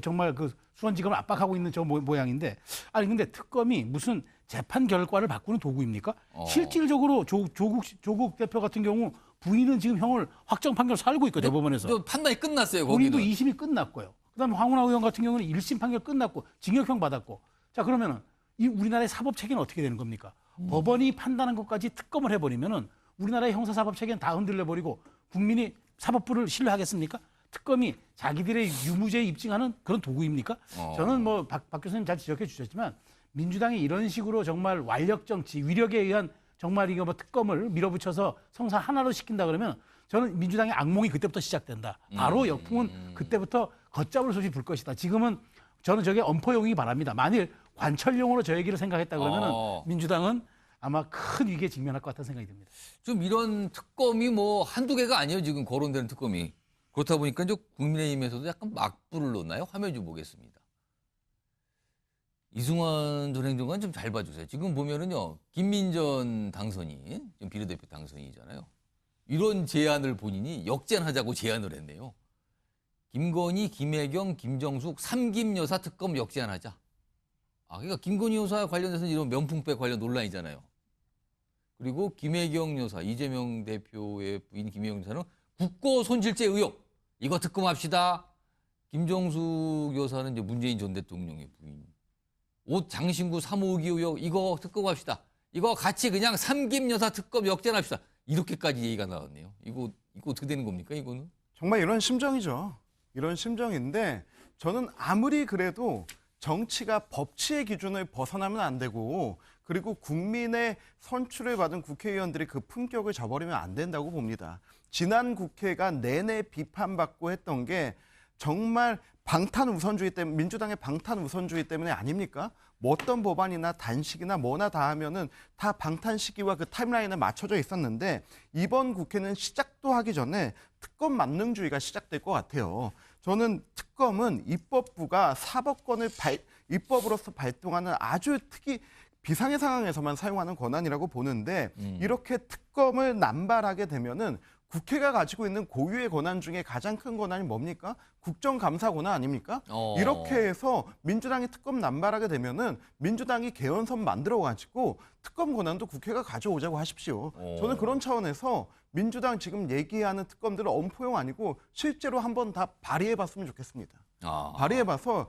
정말 그 수원지검을 압박하고 있는 저 모양인데 아니 근데 특검이 무슨 재판 결과를 바꾸는 도구입니까? 실질적으로 조국 대표 같은 경우 부인은 지금 형을 확정 판결 살고 있고 대법원에서. 판단이 끝났어요. 본인도 2심이 끝났고요. 그다음에 황운하 의원 같은 경우는 1심 판결 끝났고 징역형 받았고. 자 그러면은 이 우리나라의 사법 체계는 어떻게 되는 겁니까? 법원이 판단한 것까지 특검을 해버리면은 우리나라의 형사 사법 체계는 다 흔들려 버리고 국민이 사법부를 신뢰하겠습니까? 특검이 자기들의 유무죄 입증하는 그런 도구입니까? 저는 뭐 박 교수님 잘 지적해 주셨지만 민주당이 이런 식으로 정말 완력 정치, 위력에 의한 정말 이거 뭐 특검을 밀어붙여서 성사 하나로 시킨다 그러면 저는 민주당의 악몽이 그때부터 시작된다. 바로 역풍은 그때부터 걷잡을 솥이 불 것이다. 지금은 저는 저게 엄포용이기 바랍니다. 만일 관철용으로 저 얘기를 생각했다 그러면은 민주당은 아마 큰 위기에 직면할 것 같다는 생각이 듭니다. 좀 이런 특검이 뭐 한두 개가 아니에요. 지금 거론되는 특검이. 그렇다 보니까 이제 국민의힘에서도 약간 막불을 놓나요? 화면 좀 보겠습니다. 이승환 전 행정관 좀 잘 봐주세요. 지금 보면은요, 김민전 당선인, 지금 비례대표 당선인이잖아요. 이런 제안을 본인이 역전하자고 제안을 했네요. 김건희, 김혜경, 김정숙 3김 여사 특검 역전하자. 그러니까 김건희 여사 관련해서는 이런 명품백 관련 논란이잖아요. 그리고 김혜경 여사, 이재명 대표의 부인 김혜경 여사는 국고 손실죄 의혹. 이거 특검합시다. 김정숙 여사는 이제 문재인 전 대통령의 부인. 옷 장신구 3호기 의혹. 이거 특검합시다. 이거 같이 그냥 3김 여사 특검 역전합시다. 이렇게까지 얘기가 나왔네요. 이거 어떻게 되는 겁니까, 이거는? 정말 이런 심정이죠. 이런 심정인데 저는 아무리 그래도 정치가 법치의 기준을 벗어나면 안 되고 그리고 국민의 선출을 받은 국회의원들이 그 품격을 저버리면 안 된다고 봅니다. 지난 국회가 내내 비판받고 했던 게 정말 방탄 우선주의 때문에 민주당의 방탄 우선주의 때문에 아닙니까? 뭐 어떤 법안이나 단식이나 뭐나 다 하면은 다 방탄 시기와 그 타임라인에 맞춰져 있었는데 이번 국회는 시작도 하기 전에 특검 만능주의가 시작될 것 같아요. 저는 특검은 입법부가 사법권을 입법으로서 발동하는 아주 비상의 상황에서만 사용하는 권한이라고 보는데 이렇게 특검을 남발하게 되면은 국회가 가지고 있는 고유의 권한 중에 가장 큰 권한이 뭡니까? 국정감사 권한 아닙니까? 이렇게 해서 민주당이 특검 남발하게 되면은 민주당이 개헌선 만들어가지고 특검 권한도 국회가 가져오자고 하십시오. 저는 그런 차원에서 민주당 지금 얘기하는 특검들은 엄포용 아니고 실제로 한번 다 발의해봤으면 좋겠습니다. 발의해봐서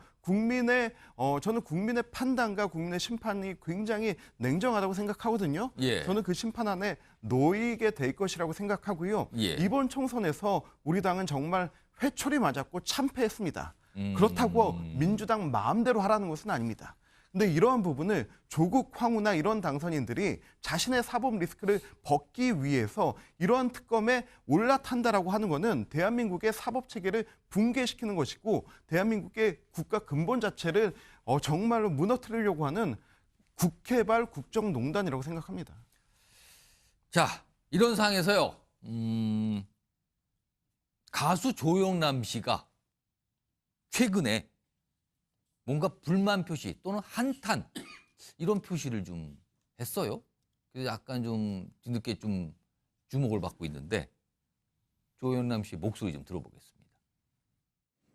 저는 국민의 판단과 국민의 심판이 굉장히 냉정하다고 생각하거든요. 저는 그 심판 안에 놓이게 될 것이라고 생각하고요. 이번 총선에서 우리 당은 정말 회초리 맞았고 참패했습니다. 그렇다고 민주당 마음대로 하라는 것은 아닙니다. 근데 이러한 부분을 조국 황우나 이런 당선인들이 자신의 사법 리스크를 벗기 위해서 이러한 특검에 올라탄다라고 하는 것은 대한민국의 사법 체계를 붕괴시키는 것이고 대한민국의 국가 근본 자체를 정말로 무너뜨리려고 하는 국회발 국정농단이라고 생각합니다. 자, 이런 상황에서요. 가수 조영남 씨가 최근에 뭔가 불만 표시 또는 한탄 이런 표시를 좀 했어요. 그래서 약간 좀 뒤늦게 좀 주목을 받고 있는데 조영남 씨 목소리 좀 들어보겠습니다.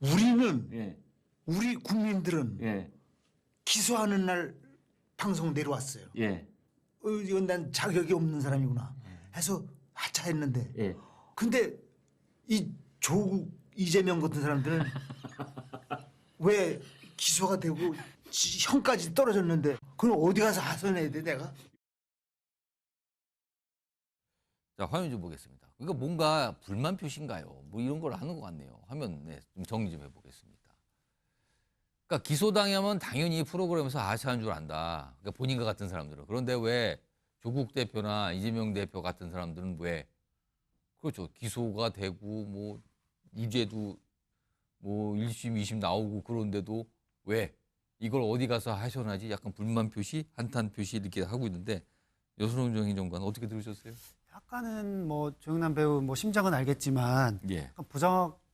우리는 우리 국민들은 기소하는 날 방송 내려왔어요. 이건 난 자격이 없는 사람이구나 해서 하차했는데 근데 이 조국 이재명 같은 사람들은 왜 기소가 되고 형까지 떨어졌는데 그럼 어디 가서 하소연해야 돼 내가? 자, 화면 좀 보겠습니다. 이거 뭔가 불만 표시인가요? 뭐 이런 걸 하는 것 같네요. 화면 좀 정리 좀 해보겠습니다. 그러니까 기소당하면 당연히 프로그램에서 하차한 줄 안다. 그러니까 본인과 같은 사람들은. 그런데 왜 조국 대표나 이재명 대표 같은 사람들은 왜 그렇죠. 기소가 되고 뭐 유죄도 뭐 1심, 2심 나오고 그런데도 왜 이걸 어디 가서 하셔야지 약간 불만 표시, 한탄 표시 이렇게 하고 있는데 여순홍 행정관은 어떻게 들으셨어요? 약간은 뭐 조영남 배우 뭐 심정은 알겠지만 약간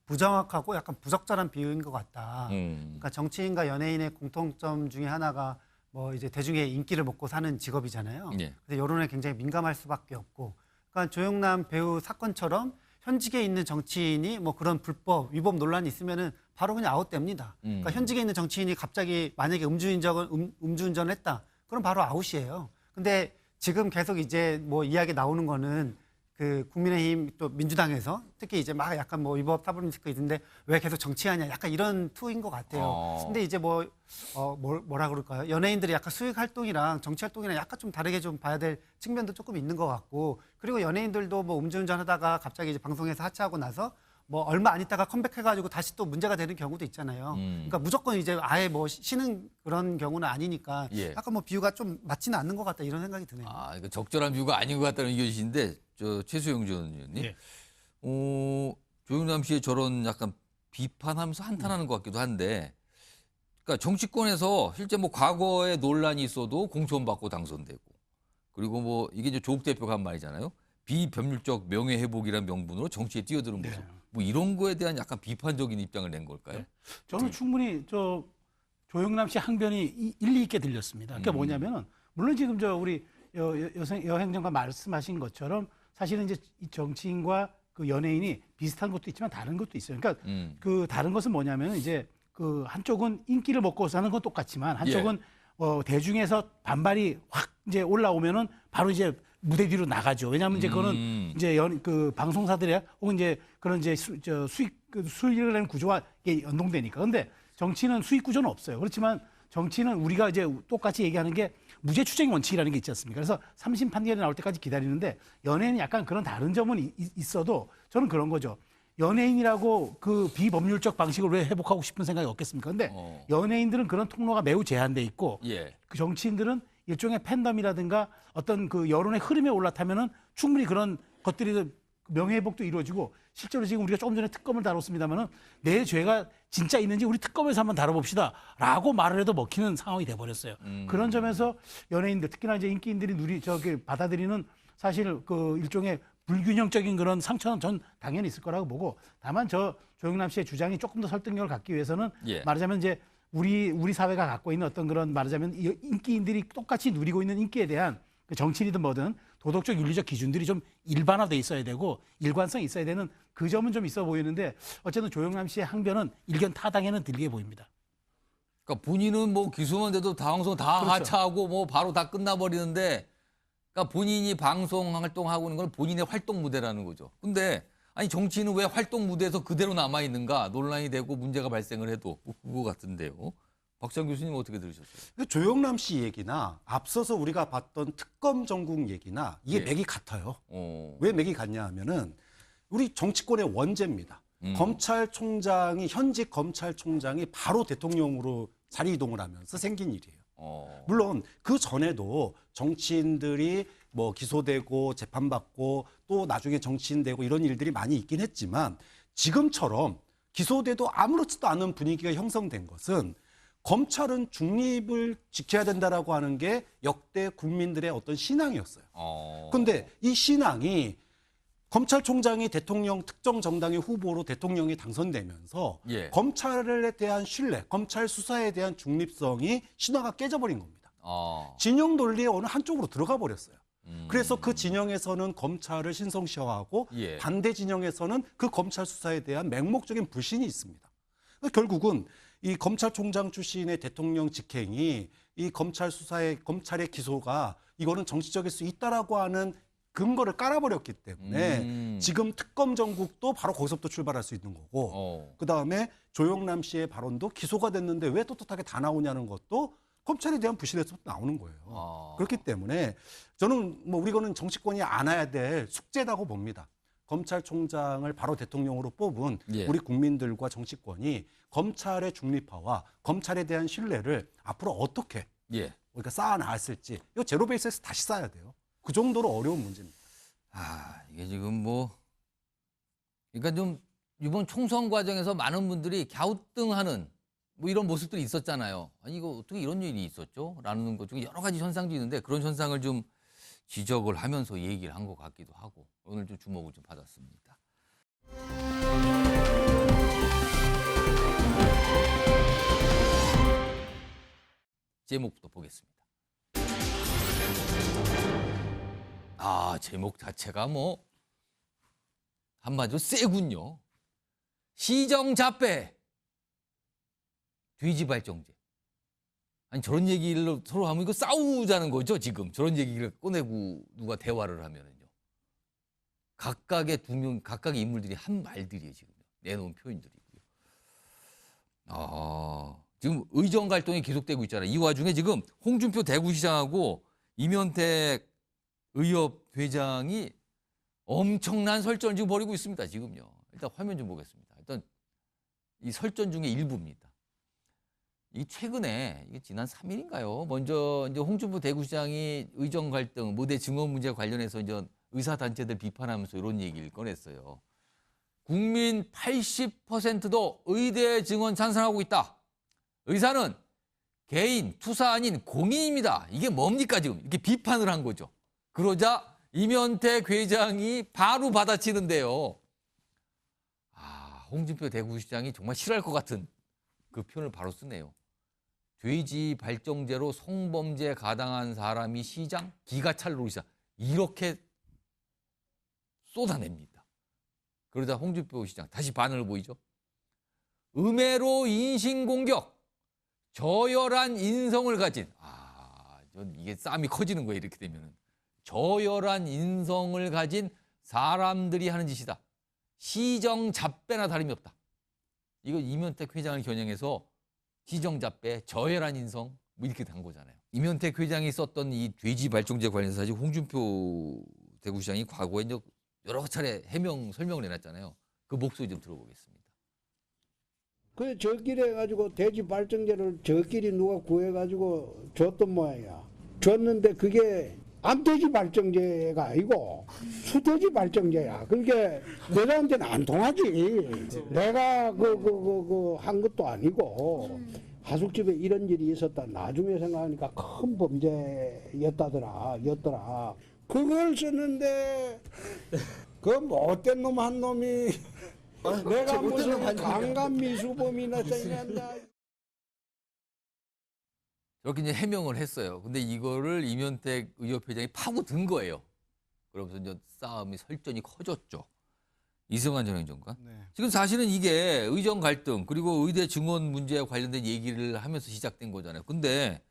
부정확하고 약간 부적절한 비유인 것 같다. 그러니까 정치인과 연예인의 공통점 중에 하나가 뭐 이제 대중의 인기를 먹고 사는 직업이잖아요. 그래서 여론에 굉장히 민감할 수밖에 없고, 그러니까 조영남 배우 사건처럼 현직에 있는 정치인이 뭐 그런 불법 위법 논란이 있으면은 바로 그냥 아웃됩니다. 그러니까 현직에 있는 정치인이 갑자기 만약에 음주운전을 했다, 그럼 바로 아웃이에요. 근데 지금 계속 이제 뭐 이야기 나오는 거는 그 국민의힘 또 민주당에서 특히 이제 막 약간 뭐 위법 사법 리스크 있는데 왜 계속 정치하냐 약간 이런 투인 것 같아요. 근데 이제 뭐라 그럴까요? 연예인들이 약간 수익 활동이랑 정치 활동이랑 약간 좀 다르게 좀 봐야 될 측면도 조금 있는 것 같고, 그리고 연예인들도 뭐 음주운전 하다가 갑자기 이제 방송에서 하차하고 나서 뭐 얼마 안 있다가 컴백해가지고 다시 또 문제가 되는 경우도 있잖아요. 그러니까 무조건 이제 아예 뭐 쉬는 그런 경우는 아니니까 약간 뭐 비유가 좀 맞지는 않는 것 같다 이런 생각이 드네요. 아, 이거 적절한 비유가 아닌 것 같다는 의견이신데 저 최수영 전 의원님, 조영남 씨의 저런 약간 비판하면서 한탄하는 것 같기도 한데, 그러니까 정치권에서 실제 뭐 과거에 논란이 있어도 공천받고 당선되고, 그리고 뭐 이게 이제 조국 대표가 한 말이잖아요. 비법률적 명예회복이라는 명분으로 정치에 뛰어드는 모습. 뭐 이런 거에 대한 약간 비판적인 입장을 낸 걸까요? 저는 충분히 조영남 씨 항변이 일리 있게 들렸습니다. 그러니까 뭐냐면은 물론 지금 우리 여행정관 말씀하신 것처럼 사실은 이제 이 정치인과 그 연예인이 비슷한 것도 있지만 다른 것도 있어요. 그러니까 그 다른 것은 뭐냐면은 이제 그 한쪽은 인기를 먹고 사는 건 똑같지만 한쪽은 대중에서 반발이 확 이제 올라오면은 바로 이제 무대 뒤로 나가죠. 왜냐하면 이제 그거는 이제 그 방송사들이 혹은 이제 그런 이제 수익을 내는 구조와 이게 연동되니까. 근데 정치는 수익 구조는 없어요. 그렇지만 정치는 우리가 이제 똑같이 얘기하는 게 무죄 추정 원칙이라는 게 있지 않습니까? 그래서 3심 판결이 나올 때까지 기다리는데 연예인은 약간 그런 다른 점은 있어도 저는 그런 거죠. 연예인이라고 그 비법률적 방식을 왜 회복하고 싶은 생각이 없겠습니까? 근데 연예인들은 그런 통로가 매우 제한돼 있고 그 정치인들은 일종의 팬덤이라든가 어떤 그 여론의 흐름에 올라타면은 충분히 그런 것들이 명예회복도 이루어지고, 실제로 지금 우리가 조금 전에 특검을 다뤘습니다만은 내 죄가 진짜 있는지 우리 특검에서 한번 다뤄봅시다라고 말을 해도 먹히는 상황이 돼버렸어요. 그런 점에서 연예인들, 특히나 이제 인기인들이 받아들이는 사실 그 일종의 불균형적인 그런 상처는 전 당연히 있을 거라고 보고, 다만 조영남 씨의 주장이 조금 더 설득력을 갖기 위해서는 말하자면 이제 우리 사회가 갖고 있는 어떤 그런 말하자면 이 인기인들이 똑같이 누리고 있는 인기에 대한 그 정치인이든 뭐든 도덕적 윤리적 기준들이 좀 일반화돼 있어야 되고 일관성이 있어야 되는 그 점은 좀 있어 보이는데 어쨌든 조영남 씨의 항변은 일견 타당에는 들리게 보입니다. 그러니까 본인은 뭐 기소만 돼도 방송 다 그렇죠. 하차하고 뭐 바로 다 끝나버리는데, 그러니까 본인이 방송 활동하고 있는 건 본인의 활동 무대라는 거죠. 근데 아니 정치인은 왜 활동 무대에서 그대로 남아 있는가 논란이 되고 문제가 발생을 해도 그거 같은데요. 박지원 교수님 어떻게 들으셨어요? 조영남 씨 얘기나 앞서서 우리가 봤던 특검 전국 얘기나 이게 예. 맥이 같아요. 왜 맥이 같냐 하면은 우리 정치권의 원죄입니다. 검찰총장이 현직 검찰총장이 바로 대통령으로 자리 이동을 하면서 생긴 일이에요. 물론 그 전에도 정치인들이 뭐 기소되고 재판받고 또 나중에 정치인 되고 이런 일들이 많이 있긴 했지만 지금처럼 기소돼도 아무렇지도 않은 분위기가 형성된 것은 검찰은 중립을 지켜야 된다라고 하는 게 역대 국민들의 어떤 신앙이었어요. 그런데 이 신앙이 검찰총장이 대통령 특정 정당의 후보로 대통령이 당선되면서 예. 검찰에 대한 신뢰, 검찰 수사에 대한 중립성이 신화가 깨져버린 겁니다. 진영 논리의 어느 한쪽으로 들어가 버렸어요. 그래서 그 진영에서는 검찰을 신성시하고 예. 반대 진영에서는 그 검찰 수사에 대한 맹목적인 불신이 있습니다. 결국은 이 검찰총장 출신의 대통령 직행이 이 검찰 수사의 검찰의 기소가 이거는 정치적일 수 있다라고 하는 근거를 깔아버렸기 때문에 지금 특검 전국도 바로 거기서부터 출발할 수 있는 거고 그다음에 조영남 씨의 발언도 기소가 됐는데 왜 떳떳하게 다 나오냐는 것도 검찰에 대한 불신에서부터 나오는 거예요. 그렇기 때문에 저는 뭐 우리거는 정치권이 안아야 될 숙제라고 봅니다. 검찰총장을 바로 대통령으로 뽑은 예. 우리 국민들과 정치권이 검찰의 중립화와 검찰에 대한 신뢰를 앞으로 어떻게 예. 우리가 쌓아 나갔을지 이거 제로 베이스에서 다시 쌓아야 돼요. 그 정도로 어려운 문제입니다. 이게 지금 뭐, 그러니까 좀 이번 총선 과정에서 많은 분들이 갸우뚱하는 뭐 이런 모습들이 있었잖아요. 아니 이거 어떻게 이런 일이 있었죠? 라는 것 중에 여러 가지 현상도 있는데 그런 현상을 좀 지적을 하면서 얘기를 한 것 같기도 하고 오늘 좀 주목을 좀 받았습니다. 제목부터 보겠습니다. 제목 자체가 뭐 한마디로 세군요. 시정잡배 돼지 발정제. 아니 저런 얘기를 서로 하면 이거 싸우자는 거죠 지금. 저런 얘기를 꺼내고 누가 대화를 하면은요. 각각의 각각의 인물들이 한 말들이에요 지금. 내놓은 표현들이고요. 지금 의정 갈등이 계속되고 있잖아요. 이 와중에 지금 홍준표 대구시장하고 이면택 의협회장이 엄청난 설전을 지금 벌이고 있습니다. 지금요. 일단 화면 좀 보겠습니다. 일단 이 설전 중에 일부입니다. 이 최근에 이게 지난 3일인가요? 먼저 이제 홍준표 대구시장이 의정 갈등, 무대 증언 문제 관련해서 이제 의사 단체들 비판하면서 이런 얘기를 꺼냈어요. 국민 80%도 의대 증언 찬성하고 있다. 의사는 개인, 투사 아닌 공인입니다. 이게 뭡니까 지금? 이렇게 비판을 한 거죠. 그러자 이면택 회장이 바로 받아치는데요. 홍준표 대구시장이 정말 싫어할 것 같은 그 표현을 바로 쓰네요. 돼지 발정제로 성범죄 가당한 사람이 시장? 기가 찰 노리자. 이렇게 쏟아냅니다. 그러자 홍준표 시장 다시 반응을 보이죠. 음해로 인신공격, 저열한 인성을 가진 전 이게 싸움이 커지는 거예요. 이렇게 되면은. 저열한 인성을 가진 사람들이 하는 짓이다. 시정잡배나 다름이 없다. 이거 이면택 회장을 겨냥해서 시정잡배, 저열한 인성 뭐 이렇게 단 거잖아요. 이면택 회장이 썼던 이 돼지 발정제 관련해서 사실 홍준표 대구시장이 과거에 이제 여러 차례 해명 설명을 해놨잖아요. 그 목소리 좀 들어보겠습니다. 그 저끼리 해가지고 돼지 발정제를 저끼리 누가 구해가지고 줬던 모양이야. 줬는데 그게 암돼지 발정제가 아니고 수돼지 발정제야. 그게 내가한테는 안 통하지. 내가 한 것도 아니고 하숙집에 이런 일이 있었다. 나중에 생각하니까 큰 범죄였더라. 그걸 썼는데 그 못된 놈 한 놈이 내가 무슨 강간 미수범이나 생각한다. 저렇게 이제 해명을 했어요. 근데 이거를 이면택 의협회장이 파고든 거예요. 그러면서 이제 싸움이 설전이 커졌죠. 이승환 전 행정관. 지금 사실은 이게 의정 갈등 그리고 의대 증원 문제와 관련된 얘기를 하면서 시작된 거잖아요. 근데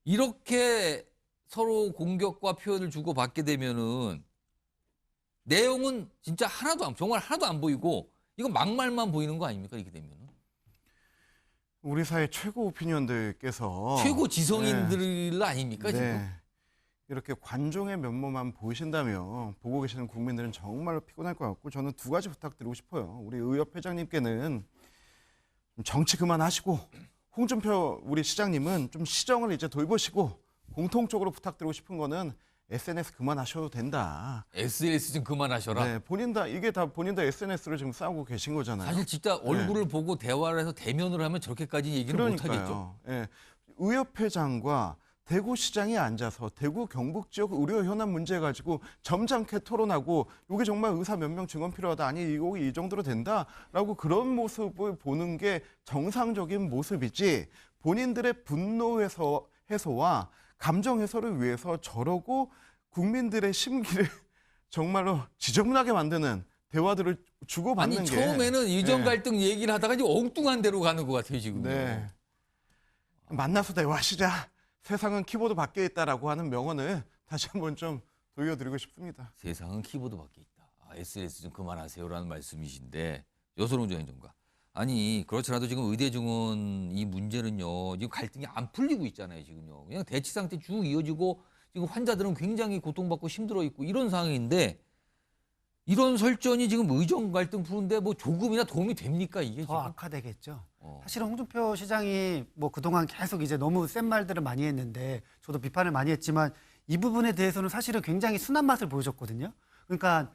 이렇게 서로 공격과 표현을 주고받게 되면은 내용은 진짜 정말 하나도 안 보이고 이건 막말만 보이는 거 아닙니까? 이렇게 되면은. 우리 사회 최고 오피니언들께서 최고 지성인들 아닙니까 지금? 이렇게 관종의 면모만 보이신다면 보고 계시는 국민들은 정말로 피곤할 것 같고 저는 두 가지 부탁드리고 싶어요. 우리 의협회장님께는 좀 정치 그만하시고 홍준표 우리 시장님은 좀 시정을 이제 돌보시고 공통적으로 부탁드리고 싶은 거는 SNS 그만하셔도 된다. SNS 좀 그만하셔라. 네, 이게 다 본인 다 SNS로 지금 싸우고 계신 거잖아요. 사실 진짜 얼굴을 보고 대화를 해서 대면을 하면 저렇게까지 얘기를 못 하겠죠. 예. 의협회장과 대구시장이 앉아서 대구 경북 지역 의료 현안 문제 가지고 점잖게 토론하고 이게 정말 의사 몇 명 증언 필요하다. 아니 이거 이 정도로 된다라고 그런 모습을 보는 게 정상적인 모습이지 본인들의 분노 해소와 감정 해소를 위해서 저러고 국민들의 심기를 정말로 지저분하게 만드는 대화들을 주고받는 아니 게 처음에는 의정 갈등 얘기를 하다가 이제 엉뚱한 데로 가는 것 같아요 지금. 네. 만나서 대화하시자. 세상은 키보드 밖에 있다라고 하는 명언을 다시 한번 좀 돌려드리고 싶습니다. 세상은 키보드 밖에 있다. SNS 좀 그만하세요라는 말씀이신데 여소롱 전 행정관. 아니 그렇더라도 지금 의대 증원 이 문제는요 지금 갈등이 안 풀리고 있잖아요 지금요. 그냥 대치 상태 쭉 이어지고 지금 환자들은 굉장히 고통받고 힘들어 있고 이런 상황인데 이런 설전이 지금 의정 갈등 푸는데 뭐 조금이나 도움이 됩니까 이게 지금? 더 악화되겠죠. 사실은 홍준표 시장이 뭐 그동안 계속 이제 너무 센 말들을 많이 했는데 저도 비판을 많이 했지만 이 부분에 대해서는 사실은 굉장히 순한 맛을 보여줬거든요. 그러니까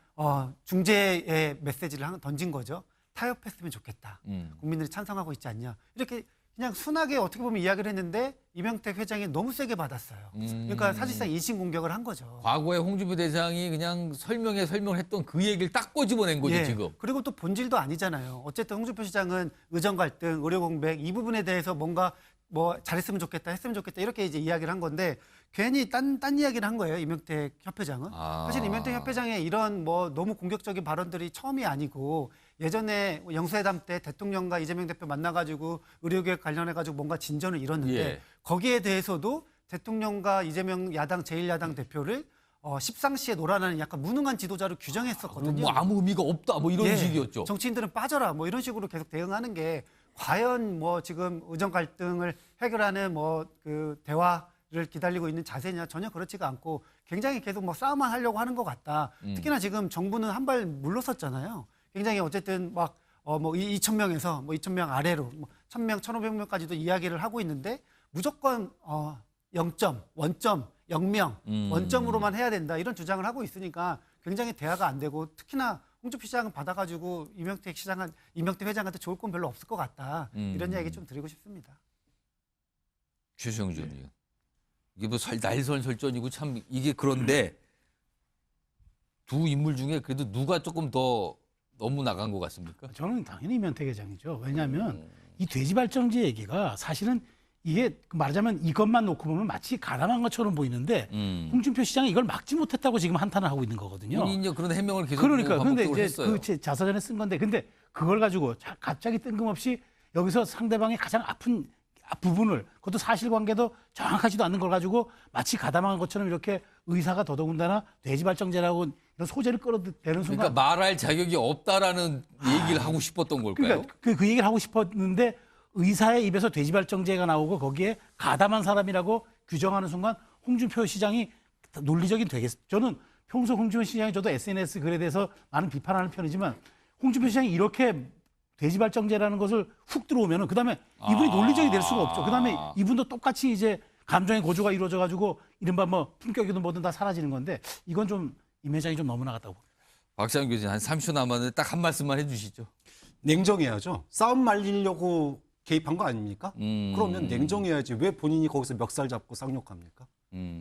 중재의 메시지를 던진 거죠. 타협했으면 좋겠다. 국민들이 찬성하고 있지 않냐. 이렇게 그냥 순하게 어떻게 보면 이야기를 했는데 이명택 회장이 너무 세게 받았어요. 그러니까 사실상 인신공격을 한 거죠. 과거에 홍준표 대장이 그냥 설명을 했던 그 얘기를 딱 꼬집어낸 거죠 지금. 그리고 또 본질도 아니잖아요. 어쨌든 홍준표 시장은 의정 갈등, 의료 공백 이 부분에 대해서 뭔가 뭐 잘했으면 좋겠다, 했으면 좋겠다 이렇게 이제 이야기를 한 건데 괜히 딴 이야기를 한 거예요. 이명택 협회장은. 사실 이명택 협회장의 이런 뭐 너무 공격적인 발언들이 처음이 아니고 예전에 영수회담 때 대통령과 이재명 대표 만나가지고 의료개혁 관련해가지고 뭔가 진전을 이뤘는데 거기에 대해서도 대통령과 이재명 야당 제1야당 대표를 십상시에 놀아나는 약간 무능한 지도자로 규정했었거든요. 뭐 아무 의미가 없다 뭐 이런 식이었죠. 정치인들은 빠져라 뭐 이런 식으로 계속 대응하는 게 과연 뭐 지금 의정 갈등을 해결하는 뭐 그 대화를 기다리고 있는 자세냐 전혀 그렇지가 않고 굉장히 계속 뭐 싸움만 하려고 하는 것 같다. 특히나 지금 정부는 한 발 물러섰잖아요. 굉장히 어쨌든 막 뭐 2,000명에서 뭐 2,000명 아래로 뭐 1,000명, 1,500명까지도 이야기를 하고 있는데 무조건 0점, 원점, 0명, 원점으로만 해야 된다 이런 주장을 하고 있으니까 굉장히 대화가 안 되고 특히나 홍준표 시장은 받아가지고 이명택 회장한테 좋을 건 별로 없을 것 같다 이런 이야기 좀 드리고 싶습니다. 최수영 의원님, 이게 뭐 날선 설전이고 참 이게 그런데 두 인물 중에 그래도 누가 조금 더 너무 나간 것 같습니까? 저는 당연히 이명택 회장이죠. 왜냐하면 이 돼지발정제 얘기가 사실은 이게 말하자면 이것만 놓고 보면 마치 가담한 것처럼 보이는데 홍준표 시장이 이걸 막지 못했다고 지금 한탄을 하고 있는 거거든요. 본인이 그런 해명을 계속 그런데 이제 했어요. 그 자서전에 쓴 건데 근데 그걸 가지고 갑자기 뜬금없이 여기서 상대방의 가장 아픈 부분을 그것도 사실관계도 정확하지도 않는 걸 가지고 마치 가담한 것처럼 이렇게 의사가 더더군다나 돼지발정제라고 이런 소재를 끌어대는 순간 그러니까 말할 자격이 없다라는 얘기를 하고 싶었던 걸까요? 그러니까 그 얘기를 하고 싶었는데 의사의 입에서 돼지발정제가 나오고 거기에 가담한 사람이라고 규정하는 순간 홍준표 시장이 논리적인 되겠어요. 저는 평소 홍준표 시장이 저도 SNS 글에 대해서 많은 비판하는 편이지만 홍준표 시장이 이렇게 돼지발정제라는 것을 훅 들어오면은 그다음에 이분이 논리적이 될 수가 없죠. 그다음에 이분도 똑같이 이제 감정의 고조가 이루어져 가지고 이른바 뭐 품격이든 뭐든 다 사라지는 건데 이건 좀 임 회장이 좀 너무 나갔다고 봅니다. 박상현 교수님 한 30초 남았는데 딱 한 말씀만 해주시죠. 냉정해야죠. 싸움 말리려고 개입한 거 아닙니까? 그러면 냉정해야지 왜 본인이 거기서 멱살 잡고 쌍욕합니까?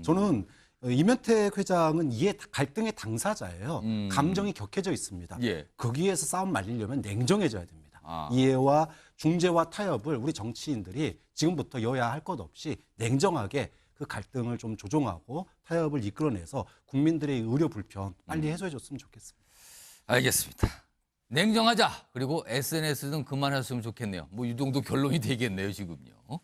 저는 이면택 회장은 이에 갈등의 당사자예요. 감정이 격해져 있습니다. 거기에서 싸움 말리려면 냉정해져야 됩니다. 이해와 중재와 타협을 우리 정치인들이 지금부터 여야 할 것 없이 냉정하게 그 갈등을 좀 조정하고 타협을 이끌어내서 국민들의 의료 불편 빨리 해소해줬으면 좋겠습니다. 알겠습니다. 냉정하자. 그리고 SNS 좀 그만했으면 좋겠네요. 뭐 이 정도 결론이 되겠네요, 지금요.